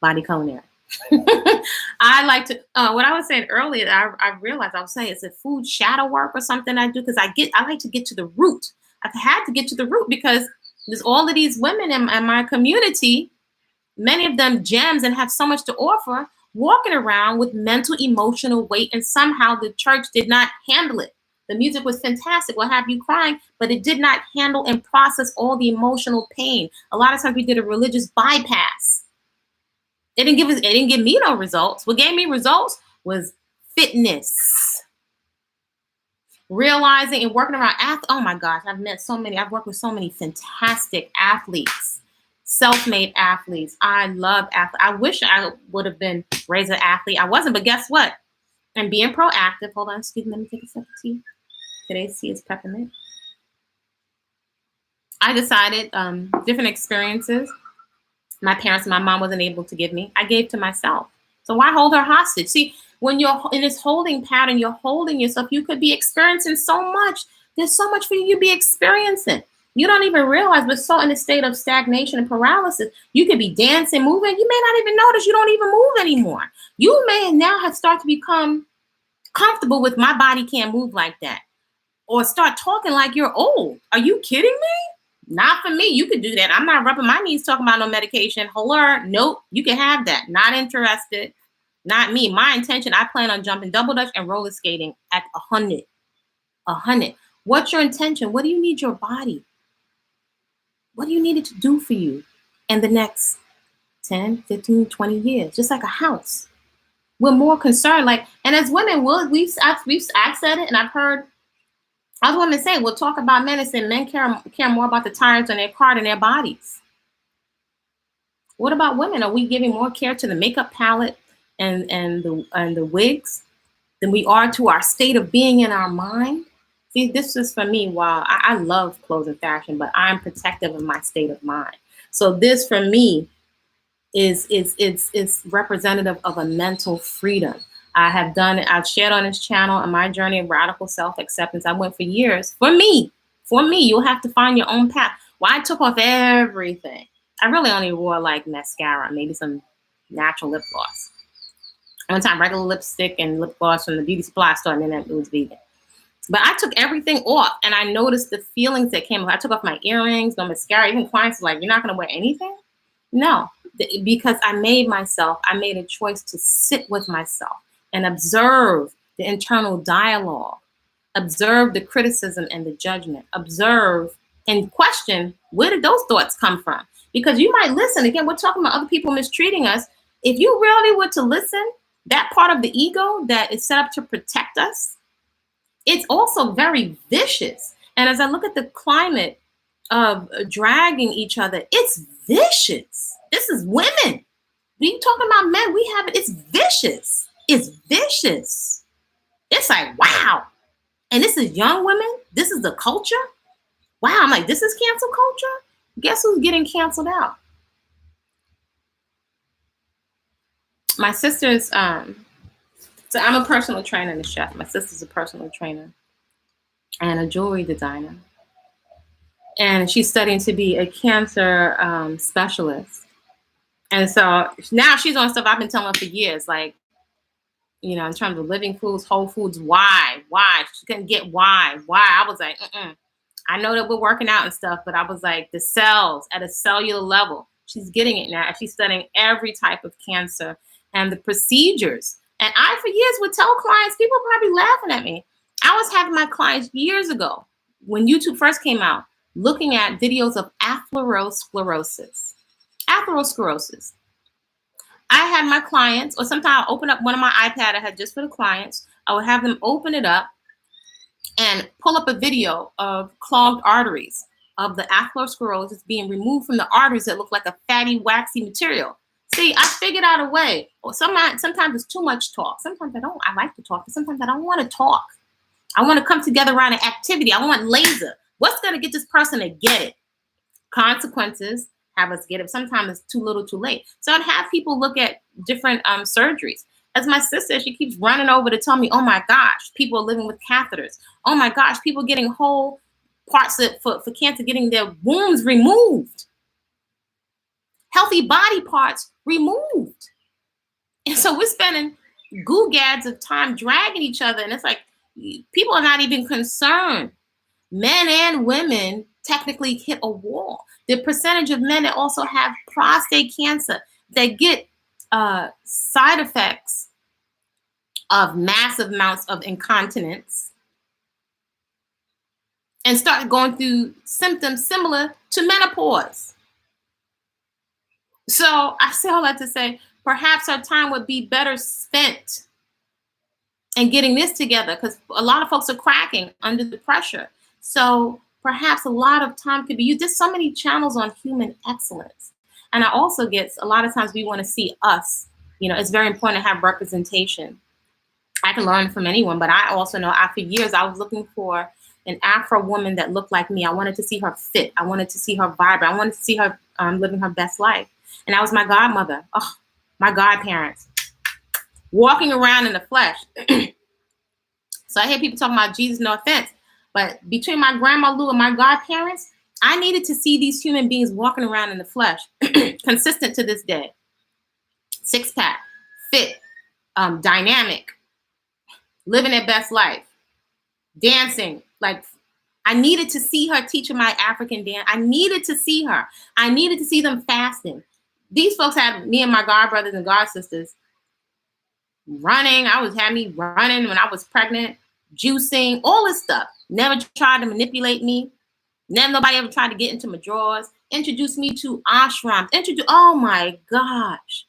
Body-Culinary. I like to, what I was saying earlier, I realized I was saying it's a food shadow work or something I do, because I like to get to the root. I've had to get to the root because there's all of these women in my community, many of them gems and have so much to offer, walking around with mental, emotional weight, and somehow the church did not handle it. The music was fantastic, will have you crying, but it did not handle and process all the emotional pain. A lot of times we did a religious bypass. It didn't give me no results. What gave me results was fitness. Realizing and working around athletes. Oh my gosh, I've worked with so many fantastic athletes, self-made athletes. I love athletes. I wish I would have been raised an athlete. I wasn't, but guess what? And being proactive. Hold on, excuse me, let me take a sip of tea. Today's tea is peppermint. I decided different experiences my parents and my mom wasn't able to give me, I gave to myself. So why hold her hostage? See, when you're in this holding pattern, you're holding yourself. You could be experiencing so much. There's so much for you to be experiencing. You don't even realize we're so in a state of stagnation and paralysis. You could be dancing, moving. You may not even notice you don't even move anymore. You may now have started to become comfortable with my body can't move like that. Or start talking like you're old. Are you kidding me? Not for me. You could do that. I'm not rubbing my knees talking about no medication. Hello. Nope. You can have that. Not interested. Not me. My intention, I plan on jumping double dutch and roller skating at 100. 100. What's your intention? What do you need your body? What do you need it to do for you in the next 10, 15, 20 years? Just like a house. We're more concerned. And as women, I've said it, and I've heard other women say, we'll talk about medicine. Men care more about the tires on their car than their bodies. What about women? Are we giving more care to the makeup palette and the wigs than we are to our state of being in our mind? See, this is for me. While I love clothes and fashion, but I'm protective of my state of mind. So this for me is representative of a mental freedom. I've shared on this channel on my journey of radical self-acceptance. I went for years. For me, you'll have to find your own path. Well, I took off everything. I really only wore like mascara, maybe some natural lip gloss. One time, regular lipstick and lip gloss from the beauty supply store, and then it was vegan. But I took everything off, and I noticed the feelings that came. I took off my earrings, no mascara. Even clients were like, "You're not going to wear anything?" No, because I made a choice to sit with myself and observe the internal dialogue, observe the criticism and the judgment, observe and question, where did those thoughts come from? Because you might listen. Again, we're talking about other people mistreating us. If you really were to listen, that part of the ego that is set up to protect us, it's also very vicious. And as I look at the climate of dragging each other, it's vicious. This is women. We talking about men, we have it. It's vicious. It's vicious. It's like, wow. And this is young women. This is the culture. Wow. I'm like, this is cancel culture. Guess who's getting canceled out? My sister's, so I'm a personal trainer and a chef. My sister's a personal trainer and a jewelry designer. And she's studying to be a cancer specialist. And so now she's on stuff I've been telling her for years, like, you know, in terms of living foods, whole foods, why? She couldn't get why. I was like, I know that we're working out and stuff, but I was like, the cells at a cellular level, she's getting it now. She's studying every type of cancer and the procedures. And I, for years, would tell clients, people probably laughing at me. I was having my clients years ago, when YouTube first came out, looking at videos of atherosclerosis. Atherosclerosis. I had my clients, or sometimes I open up one of my iPad I had just for the clients. I would have them open it up and pull up a video of clogged arteries, of the atherosclerosis being removed from the arteries that look like a fatty, waxy material. See, I figured out a way. Or sometimes it's too much talk. Sometimes I like to talk, but sometimes I don't want to talk. I want to come together around an activity. I want laser. What's going to get this person to get it? Consequences have us get it. Sometimes it's too little, too late. So I'd have people look at different surgeries. As my sister, she keeps running over to tell me, oh my gosh, people are living with catheters. Oh my gosh, people getting whole parts for cancer, getting their wombs removed. Healthy body parts removed. And so we're spending gads of time dragging each other. And it's like, people are not even concerned. Men and women technically hit a wall. The percentage of men that also have prostate cancer, that get side effects of massive amounts of incontinence and start going through symptoms similar to menopause. So I say all that to say, perhaps our time would be better spent in getting this together, because a lot of folks are cracking under the pressure. So perhaps a lot of time could be used. There's so many channels on human excellence. And I also get, a lot of times we want to see us. You know, it's very important to have representation. I can learn from anyone, but I also know for years I was looking for an Afro woman that looked like me. I wanted to see her fit. I wanted to see her vibrant. I wanted to see her living her best life. And that was my godmother. Oh, my godparents. Walking around in the flesh. So I hear people talking about Jesus, no offense. But between my grandma Lou and my godparents, I needed to see these human beings walking around in the flesh, consistent to this day. Six-pack, fit, dynamic, living their best life, dancing. Like, I needed to see her teaching my African dance. I needed to see her. I needed to see them fasting. These folks had me and my god brothers and god sisters running. Had me running when I was pregnant, juicing, all this stuff. Never tried to manipulate me. Never, nobody ever tried to get into my drawers. Introduced me to ashrams. Oh my gosh.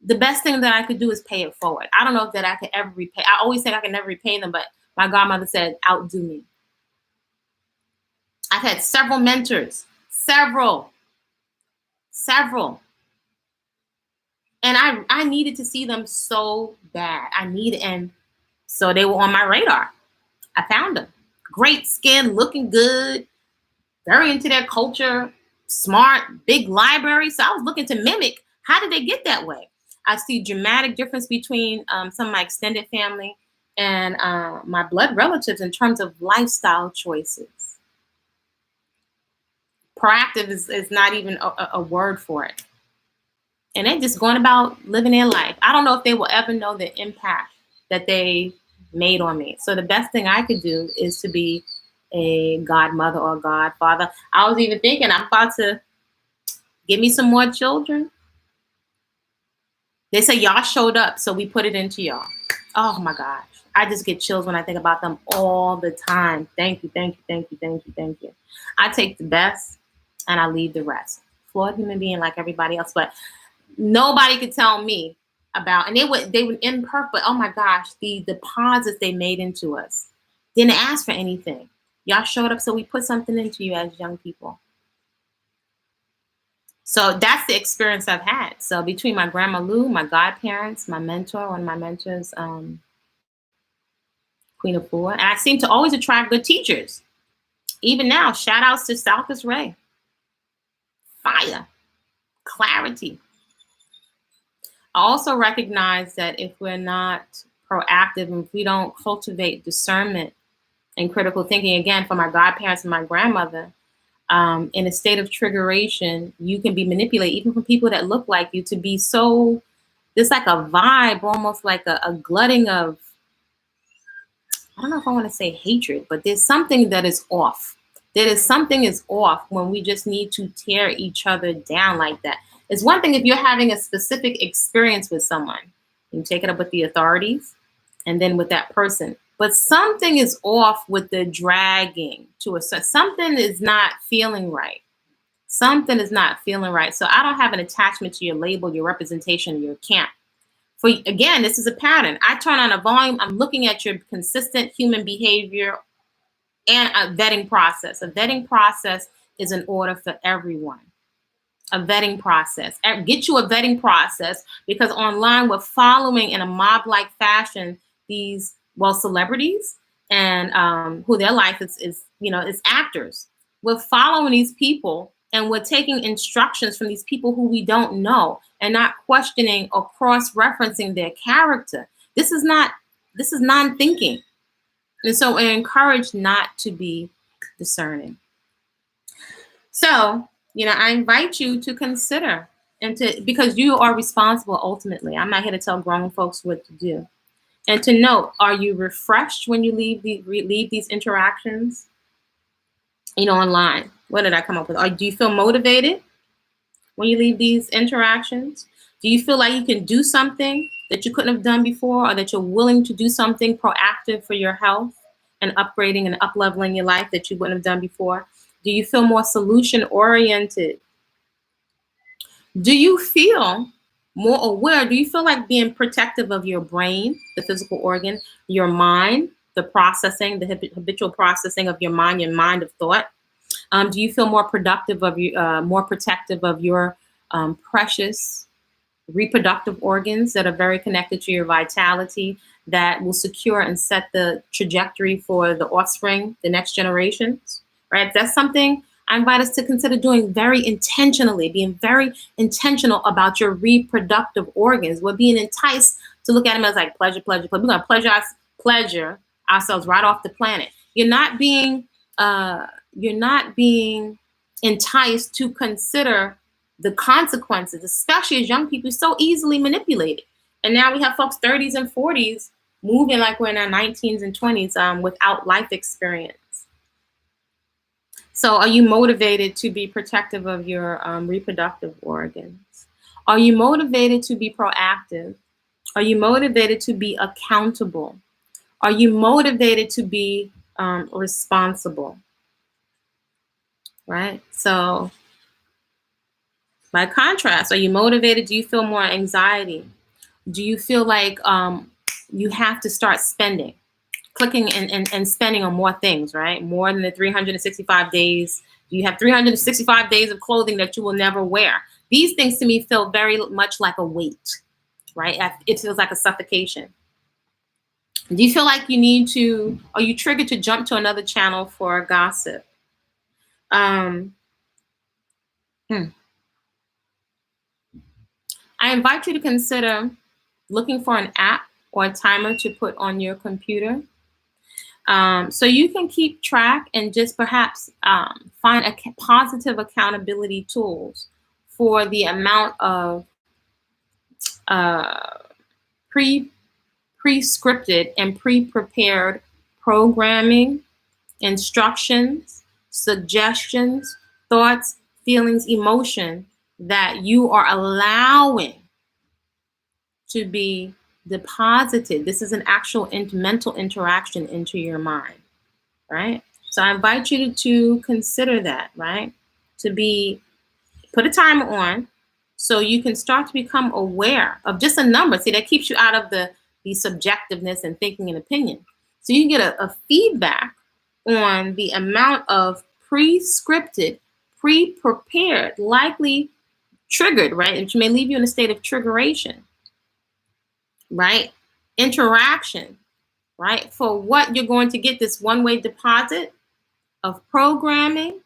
The best thing that I could do is pay it forward. I don't know if that I could ever repay. I always think I can never repay them, but my godmother said, outdo me. I've had several mentors, several. And I needed to see them so bad. And so they were on my radar. I found them. Great skin, looking good, very into their culture, smart, big library. So I was looking to mimic. How did they get that way? I see dramatic difference between some of my extended family and my blood relatives in terms of lifestyle choices. Proactive is not even a word for it. And they're just going about living their life. I don't know if they will ever know the impact that they made on me. So the best thing I could do is to be a godmother or godfather. I was even thinking I'm about to give me some more children. They say y'all showed up, so we put it into y'all. Oh my gosh. I just get chills when I think about them all the time. Thank you, thank you, thank you, thank you, thank you. I take the best and I leave the rest. Flawed human being like everybody else, but nobody could tell me about, and they would imperfect, but oh my gosh, the deposits they made into us. Didn't ask for anything. Y'all showed up, so we put something into you as young people. So that's the experience I've had. So between my grandma Lou, my godparents, my mentor, one of my mentors, Queen of Four, and I seem to always attract good teachers. Even now, shout outs to Salcus Ray. Fire, clarity. I also recognize that if we're not proactive and if we don't cultivate discernment and critical thinking, again, for my godparents and my grandmother, in a state of triggeration, you can be manipulated, even from people that look like you, to be so, there's like a vibe, almost like a glutting of, I don't know if I want to say hatred, but there's something that is off. Something is off when we just need to tear each other down like that. It's one thing if you're having a specific experience with someone, you take it up with the authorities and then with that person. But something is off with the dragging to something is not feeling right. Something is not feeling right. So I don't have an attachment to your label, your representation, your camp. Again, this is a pattern. I turn on a volume. I'm looking at your consistent human behavior and a vetting process. A vetting process is in order for everyone. A vetting process. Get you a vetting process, because online we're following in a mob-like fashion these, well, celebrities and who their life is actors. We're following these people and we're taking instructions from these people who we don't know and not questioning or cross-referencing their character. This is non-thinking. And so we're encouraged not to be discerning. So, I invite you to consider because you are responsible ultimately. I'm not here to tell grown folks what to do. And to note, are you refreshed when you leave these interactions? Online. What did I come up with? Or do you feel motivated when you leave these interactions? Do you feel like you can do something that you couldn't have done before, or that you're willing to do something proactive for your health and upgrading and up-leveling your life that you wouldn't have done before? Do you feel more solution-oriented? Do you feel more aware? Do you feel like being protective of your brain, the physical organ, your mind, the processing, the habitual processing of your mind of thought? Do you feel more productive more protective of your precious reproductive organs that are very connected to your vitality, that will secure and set the trajectory for the offspring, the next generations, right? That's something I invite us to consider doing very intentionally, being very intentional about your reproductive organs. We're being enticed to look at them as like pleasure, pleasure, pleasure. We're going to pleasure ourselves right off the planet. You're not being enticed to consider the consequences, especially as young people, so easily manipulated. And now we have folks 30s and 40s moving like we're in our 19s and 20s without life experience. So are you motivated to be protective of your reproductive organs? Are you motivated to be proactive? Are you motivated to be accountable? Are you motivated to be responsible? Right? So by contrast, are you motivated? Do you feel more anxiety? Do you feel like you have to start spending, clicking and spending on more things, right? More than the 365 days. Do you have 365 days of clothing that you will never wear? These things to me feel very much like a weight, right? It feels like a suffocation. Do you feel like you need to, are you triggered to jump to another channel for gossip? Um, hmm. I invite you to consider looking for an app or a timer to put on your computer, so you can keep track and just perhaps find positive accountability tools for the amount of uh, pre-scripted and pre-prepared programming, instructions, suggestions, thoughts, feelings, emotion that you are allowing to be deposited. This is an actual mental interaction into your mind, right? So I invite you to consider that, right? To put a timer on so you can start to become aware of just a number. See, that keeps you out of the subjectiveness and thinking and opinion. So you can get a feedback on the amount of pre-scripted, pre-prepared, likely triggered, right? Which may leave you in a state of triggeration, right? Interaction, right? For what you're going to get, this one-way deposit of programming,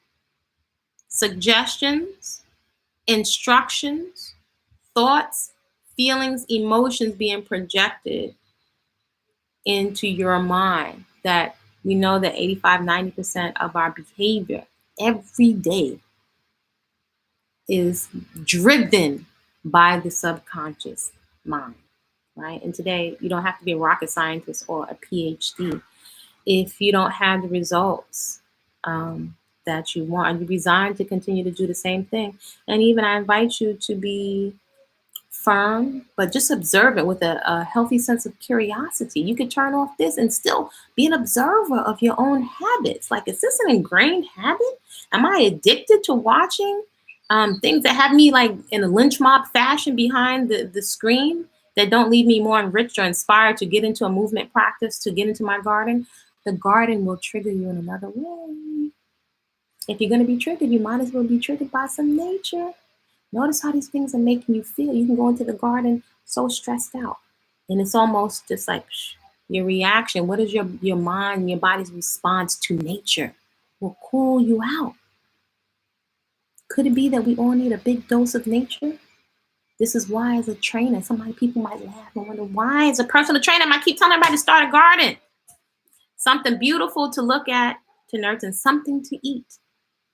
suggestions, instructions, thoughts, feelings, emotions being projected into your mind, that we know that 85-90% of our behavior every day is driven by the subconscious mind, right? And today, you don't have to be a rocket scientist or a PhD. If you don't have the results that you want, you're resigned to continue to do the same thing. And even I invite you to be firm, but just observe it with a healthy sense of curiosity. You could turn off this and still be an observer of your own habits. Like, is this an ingrained habit? Am I addicted to watching things that have me like in a lynch mob fashion behind the screen, that don't leave me more enriched or inspired to get into a movement practice, to get into my garden? The garden will trigger you in another way. If you're going to be triggered, you might as well be triggered by some nature. Notice how these things are making you feel. You can go into the garden so stressed out, and it's almost just like your reaction. What is your mind, your body's response to nature will cool you out. Could it be that we all need a big dose of nature? This is why, as a trainer, people might laugh and wonder, why as a personal trainer, I keep telling everybody to start a garden. Something beautiful to look at, to nurture, and something to eat.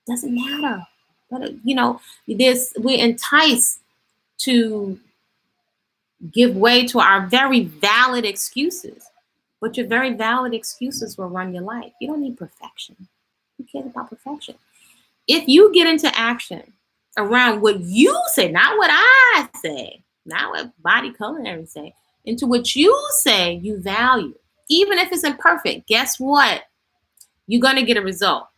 Doesn't matter. But we're enticed to give way to our very valid excuses. But your very valid excuses will run your life. You don't need perfection. Who cares about perfection? If you get into action around what you say, not what I say, not what Body-Culinary say, into what you say you value, even if it's imperfect, guess what? You're going to get a result.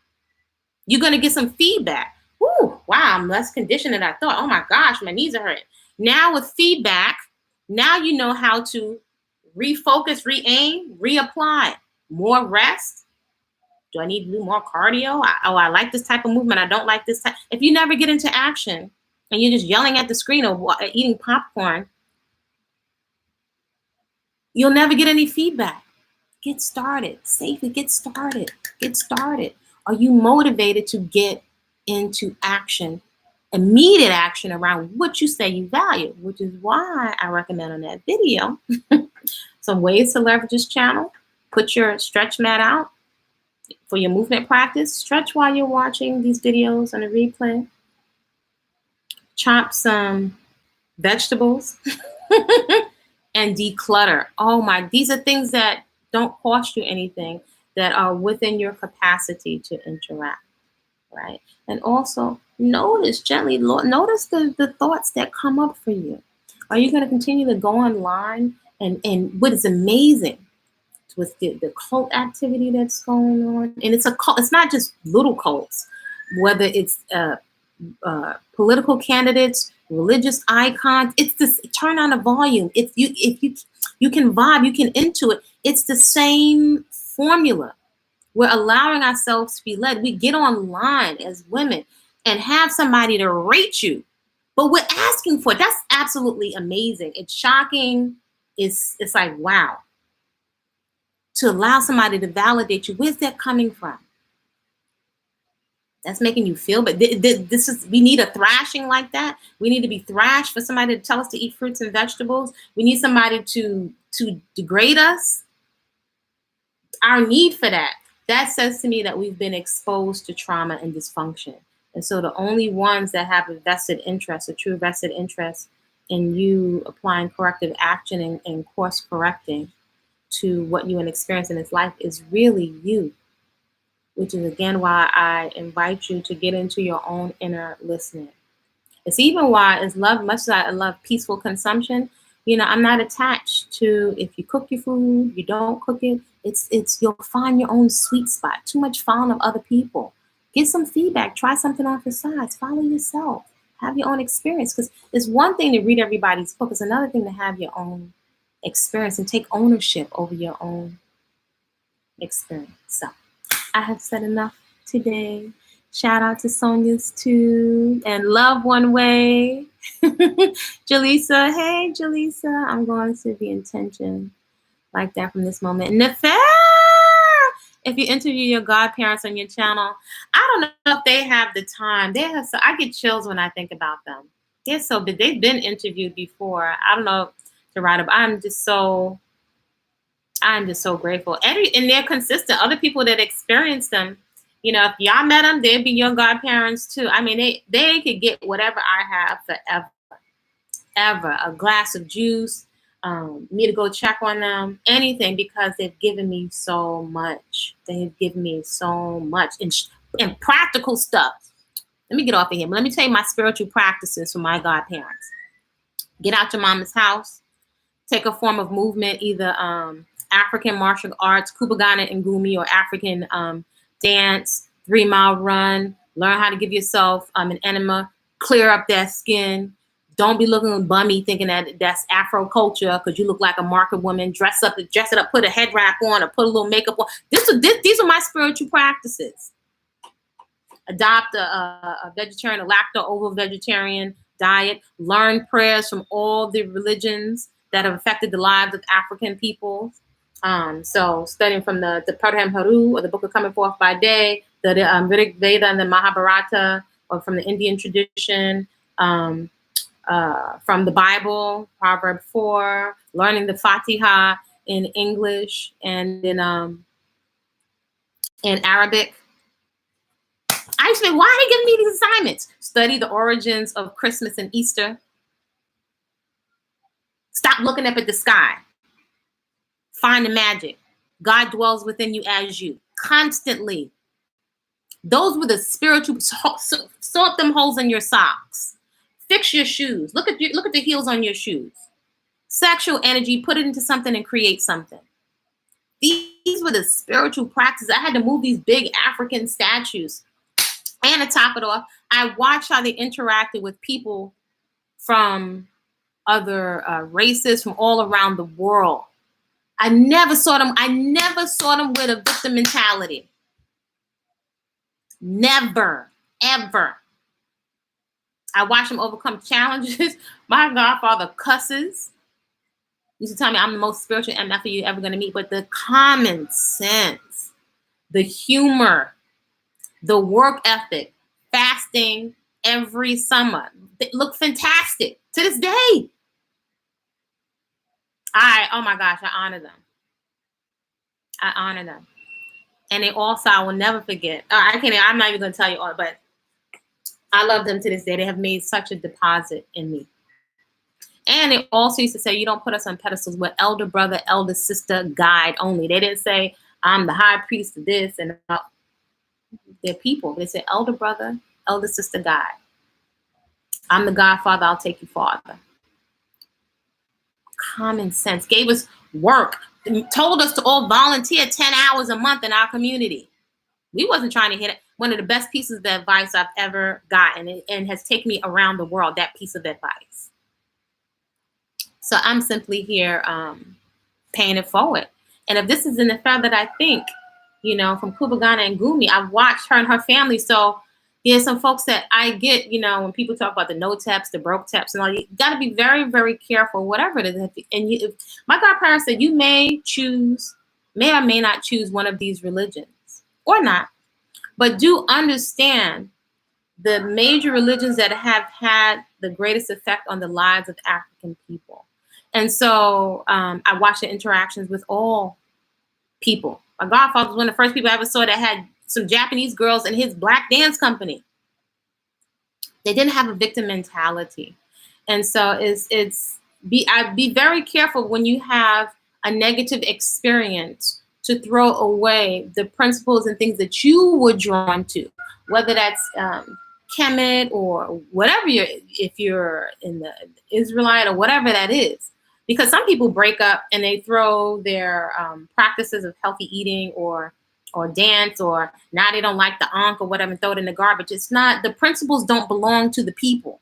You're going to get some feedback. Ooh, wow, I'm less conditioned than I thought. Oh my gosh, my knees are hurting. Now with feedback, now you know how to refocus, re-aim, reapply. More rest. Do I need to do more cardio? I like this type of movement. I don't like this type. If you never get into action and you're just yelling at the screen or eating popcorn, you'll never get any feedback. Get started. Safely get started. Get started. Are you motivated to get into action, immediate action around what you say you value? Which is why I recommend on that video some ways to leverage this channel. Put your stretch mat out for your movement practice. Stretch while you're watching these videos on a replay. Chop some vegetables and declutter. Oh my, these are things that don't cost you anything, that are within your capacity to interact, right? And also notice gently, notice the thoughts that come up for you. Are you going to continue to go online? And what is amazing with the cult activity that's going on, and it's a cult, it's not just little cults, whether it's political candidates, religious icons, it's this, turn on the volume. If you can vibe, you can intuit. It's the same formula. We're allowing ourselves to be led. We get online as women and have somebody to rate you But we're asking for it. That's absolutely amazing. It's shocking. It's like, wow. To allow somebody to validate you, where's that coming from? That's making you feel, but this is, we need a thrashing like that. We need to be thrashed for somebody to tell us to eat fruits and vegetables. We need somebody to degrade us. Our need for that. That says to me that we've been exposed to trauma and dysfunction. And so the only ones that have a vested interest, a true vested interest in you applying corrective action and course correcting to what you experience in this life is really you. Which is again why I invite you to get into your own inner listening. It's even why, as much as I love peaceful consumption, I'm not attached to if you cook your food, you don't cook it. It's you'll find your own sweet spot. Too much following of other people. Get some feedback. Try something off the sides. Follow yourself. Have your own experience. Because it's one thing to read everybody's book. It's another thing to have your own experience and take ownership over your own experience. So I have said enough today. Shout out to Sonia's too, and Love One Way. Jaleesa, hey Jaleesa, I'm going to be intention like that from this moment. Nefel, if you interview your godparents on your channel, I don't know if they have the time. I get chills when I think about them. They're so big. They've been interviewed before. I don't know to write about. I'm just so grateful. And they're consistent. Other people that experience them, if y'all met them, they'd be your godparents too. I mean, they could get whatever I have forever, ever. A glass of juice, me to go check on them, anything, because they've given me so much. They have given me so much in practical stuff. Let me get off of here. But let me tell you my spiritual practices for my godparents. Get out your mama's house. Take a form of movement, either African martial arts, Kubagana and Gumi, or African dance, 3-mile run. Learn how to give yourself an enema, clear up that skin. Don't be looking bummy thinking that that's Afro culture because you look like a market woman. Dress it up, put a head wrap on or put a little makeup on. These are my spiritual practices. Adopt a vegetarian, a lacto-ovo vegetarian diet. Learn prayers from all the religions that have affected the lives of African people. So studying from the Pradham Haru, or the Book of Coming Forth by Day, the Vedic Veda and the Mahabharata, or from the Indian tradition, from the Bible, Proverb 4, learning the Fatiha in English and in Arabic. I used to say, why are they giving me these assignments? Study the origins of Christmas and Easter. Stop looking up at the sky. Find the magic. God dwells within you as you. Constantly. Those were the spiritual. Sew up them holes in your socks. Fix your shoes. Look at the heels on your shoes. Sexual energy. Put it into something and create something. These were the spiritual practices. I had to move these big African statues. And to top it off, I watched how they interacted with people from other races from all around the world. I never saw them with a victim mentality. Never, ever. I watched them overcome challenges. My godfather cusses. He used to tell me I'm the most spiritual MF you ever going to meet. But the common sense, the humor, the work ethic, fasting every summer, they look fantastic to this day. Oh my gosh, I honor them. I honor them. And they also, I will never forget. I'm not even going to tell you all, but I love them to this day. They have made such a deposit in me. And they also used to say, you don't put us on pedestals. We're elder brother, elder sister, guide only. They didn't say, I'm the high priest of this. And they're people. They said, elder brother, elder sister, guide. I'm the godfather. I'll take you farther. Common sense. Gave us work. Told us to all volunteer 10 hours a month in our community. We wasn't trying to hit it. One of the best pieces of advice I've ever gotten, and has taken me around the world, that piece of advice. So I'm simply here paying it forward. And if this is in the fact that I think, from Kubagana and Gumi, I've watched her and her family. So Yeah, some folks that I get, you know, when people talk about the no taps, the broke taps, and all, you got to be very, very careful, whatever it is. And you, if, my godparents said you may choose, may or may not choose one of these religions or not, but do understand the major religions that have had the greatest effect on the lives of African people. And so I watched the interactions with all people. My godfather was one of the first people I ever saw that had some Japanese girls in his black dance company. They didn't have a victim mentality. And so I'd be very careful when you have a negative experience to throw away the principles and things that you were drawn to, whether that's Kemet or whatever if you're in the Israelite or whatever that is. Because some people break up and they throw their practices of healthy eating or dance, or now they don't like the ankh or whatever and throw it in the garbage. It's not, the principles don't belong to the people,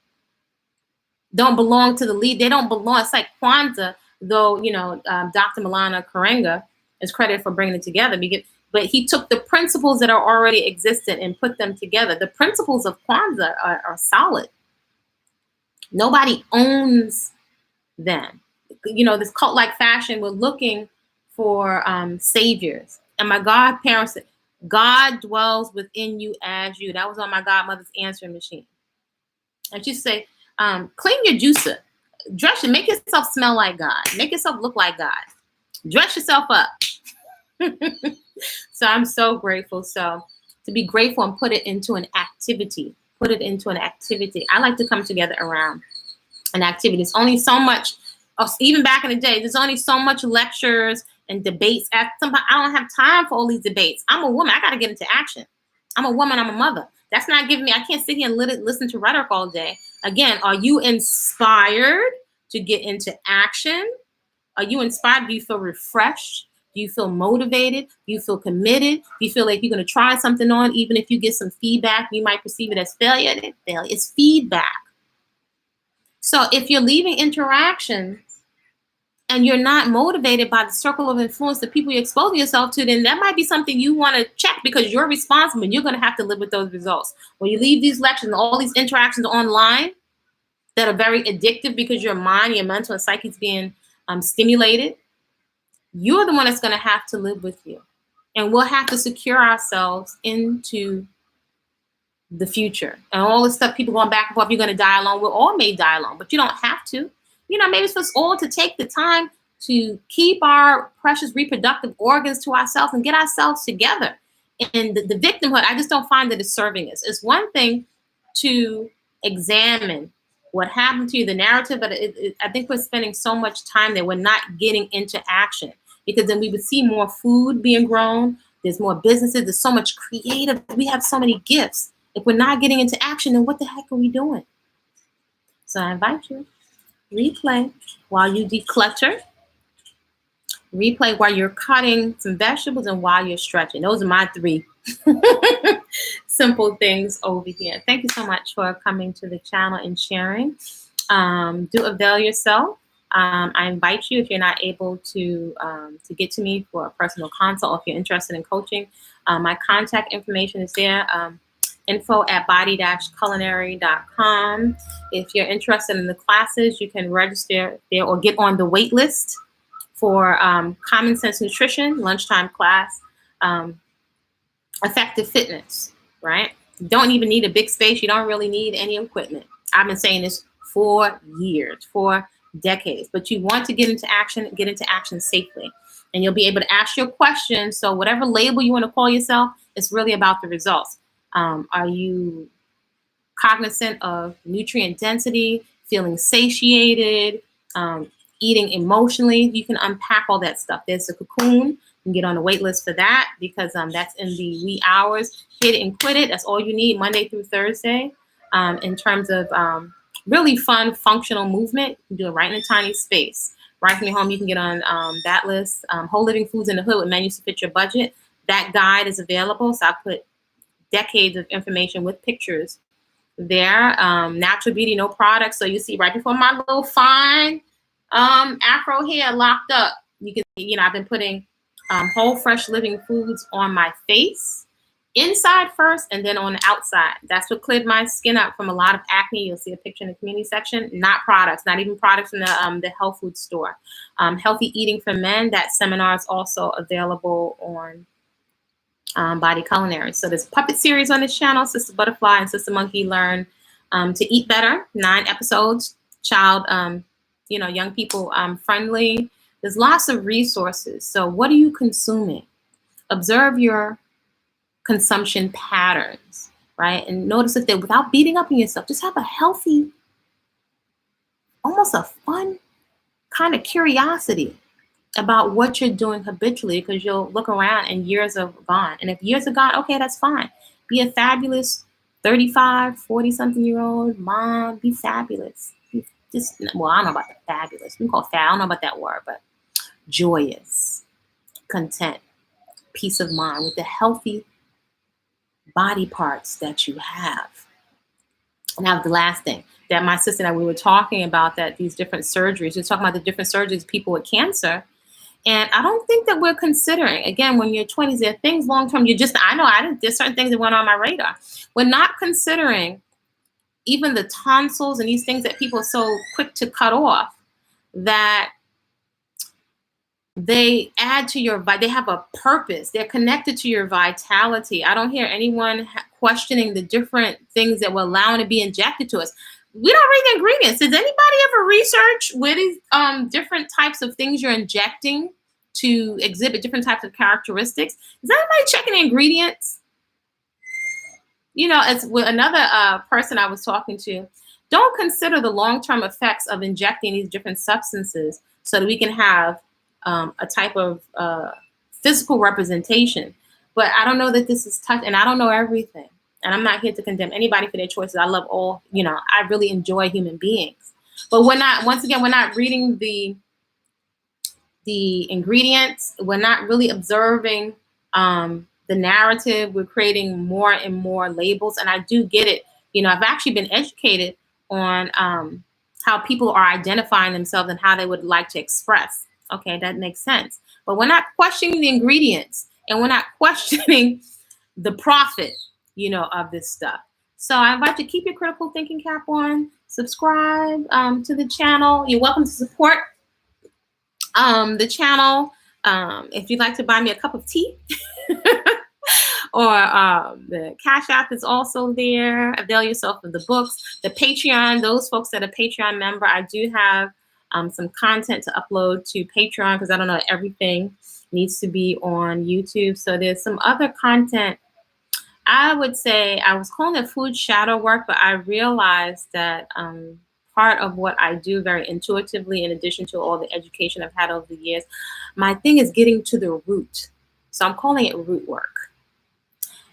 don't belong to the lead. They don't belong. It's like Kwanzaa, though, you know, Dr. Malana Karenga is credited for bringing it together, but he took the principles that are already existent and put them together. The principles of Kwanzaa are solid. Nobody owns them. You know, this cult-like fashion, we're looking for saviors. And my godparents said, God dwells within you as you. That was on my godmother's answering machine. And she said, clean your juicer. Dress you, make yourself smell like God. Make yourself look like God. Dress yourself up. So I'm so grateful. So to be grateful and put it into an activity. Put it into an activity. I like to come together around an activity. It's only so much, even back in the day, there's only so much lectures and debates. I don't have time for all these debates. I'm a woman. I got to get into action. I'm a woman. I'm a mother. That's not giving me, I can't sit here and listen to rhetoric all day. Again, are you inspired to get into action? Are you inspired? Do you feel refreshed? Do you feel motivated? Do you feel committed? Do you feel like you're going to try something on, even if you get some feedback, you might perceive it as failure? It's feedback. So if you're leaving interactions and you're not motivated by the circle of influence, the people you expose yourself to, then that might be something you want to check, because you're responsible and you're going to have to live with those results. When you leave these lectures and all these interactions online that are very addictive because your mind, your mental and psyche is being stimulated, you're the one that's going to have to live with you. And we'll have to secure ourselves into the future. And all this stuff, people going back and forth, you're going to die alone. We're all may die alone, but you don't have to. You know, maybe it's for us all to take the time to keep our precious reproductive organs to ourselves and get ourselves together. And the victimhood, I just don't find that it's serving us. It's one thing to examine what happened to you, the narrative, but I think we're spending so much time that we're not getting into action, because then we would see more food being grown. There's more businesses. There's so much creative. We have so many gifts. If we're not getting into action, then what the heck are we doing? So I invite you, replay while you declutter, replay while you're cutting some vegetables, and while you're stretching. Those are my 3 simple things over here. Thank you so much for coming to the channel and sharing. Do avail yourself. I invite you, if you're not able to get to me for a personal consult, or if you're interested in coaching, my contact information is there. info@body-culinary.com. If you're interested in the classes, you can register there or get on the wait list for Common Sense Nutrition, lunchtime class, Effective Fitness, right? You don't even need a big space. You don't really need any equipment. I've been saying this for years, for decades, but you want to get into action safely. And you'll be able to ask your questions. So whatever label you want to call yourself, it's really about the results. Are you cognizant of nutrient density, feeling satiated, eating emotionally? You can unpack all that stuff. There's a cocoon. You can get on the wait list for that, because that's in the wee hours. Hit it and quit it. That's all you need, Monday through Thursday. In terms of really fun, functional movement, you can do it right in a tiny space. Right from your home, you can get on that list. Whole Living Foods in the Hood with menus to fit your budget. That guide is available. So I put decades of information with pictures there. Natural beauty, no products. So you see right before my little fine afro hair locked up, you can see, I've been putting whole fresh living foods on my face. inside first and then on the outside. That's what cleared my skin up from a lot of acne. You'll see a picture in the community section. Not products, not even products in the health food store. Healthy eating for men. That seminar is also available on Body-Culinary. So there's a puppet series on this channel. Sister Butterfly and Sister Monkey learn to eat better. 9 episodes. Child, young people friendly. There's lots of resources. So what are you consuming? Observe your consumption patterns, right? And notice that without beating up on yourself, just have a healthy, almost a fun kind of curiosity about what you're doing habitually, because you'll look around and years have gone. And if years are gone, okay, that's fine. Be a fabulous 35, 40-something-year-old mom. Be fabulous. Well, I don't know about the fabulous. We call I don't know about that word, but joyous, content, peace of mind with the healthy body parts that you have. Now, the last thing that my sister and I, we were talking about, that these different surgeries, we're talking about the different surgeries, people with cancer. And I don't think that we're considering, again, when you're 20s, there are things long-term, there's certain things that went on my radar. We're not considering even the tonsils and these things that people are so quick to cut off, that they add to they have a purpose. They're connected to your vitality. I don't hear anyone questioning the different things that we're allowing to be injected to us. We don't read the ingredients. Does anybody ever research where these different types of things you're injecting to exhibit different types of characteristics? Is anybody checking the ingredients? It's with another person I was talking to. Don't consider the long-term effects of injecting these different substances so that we can have a type of physical representation. But I don't know that this is and I don't know everything. And I'm not here to condemn anybody for their choices. I love all, I really enjoy human beings. But we're not reading the ingredients. We're not really observing the narrative. We're creating more and more labels. And I do get it. I've actually been educated on how people are identifying themselves and how they would like to express. Okay, that makes sense. But we're not questioning the ingredients, and we're not questioning the profit, of this stuff. So I invite you to keep your critical thinking cap on, subscribe to the channel. You're welcome to support the channel. If you'd like to buy me a cup of tea, or the Cash App is also there. Avail yourself of the books. The Patreon, those folks that are Patreon member, I do have some content to upload to Patreon, because I don't know, everything needs to be on YouTube. So there's some other content. I would say, I was calling it food shadow work, but I realized that part of what I do very intuitively, in addition to all the education I've had over the years, my thing is getting to the root. So I'm calling it root work.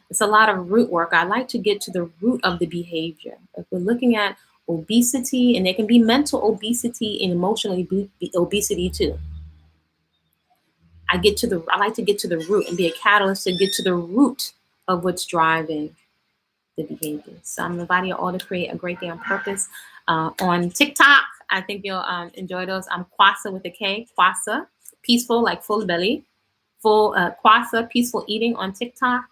It's a lot of root work. I like to get to the root of the behavior. If we're looking at obesity, and there can be mental obesity and emotional obesity too. I like to get to the root and be a catalyst to get to the root of what's driving the behavior. So I'm inviting you all to create a great day on purpose. On TikTok, I think you'll enjoy those. I'm Kwasa with a K, Kwasa, peaceful, like full belly, Kwasa, peaceful eating on TikTok.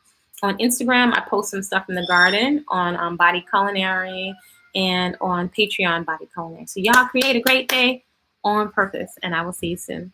On Instagram, I post some stuff in the garden, on Body-Culinary, and on Patreon Body-Culinary. So y'all create a great day on purpose, and I will see you soon.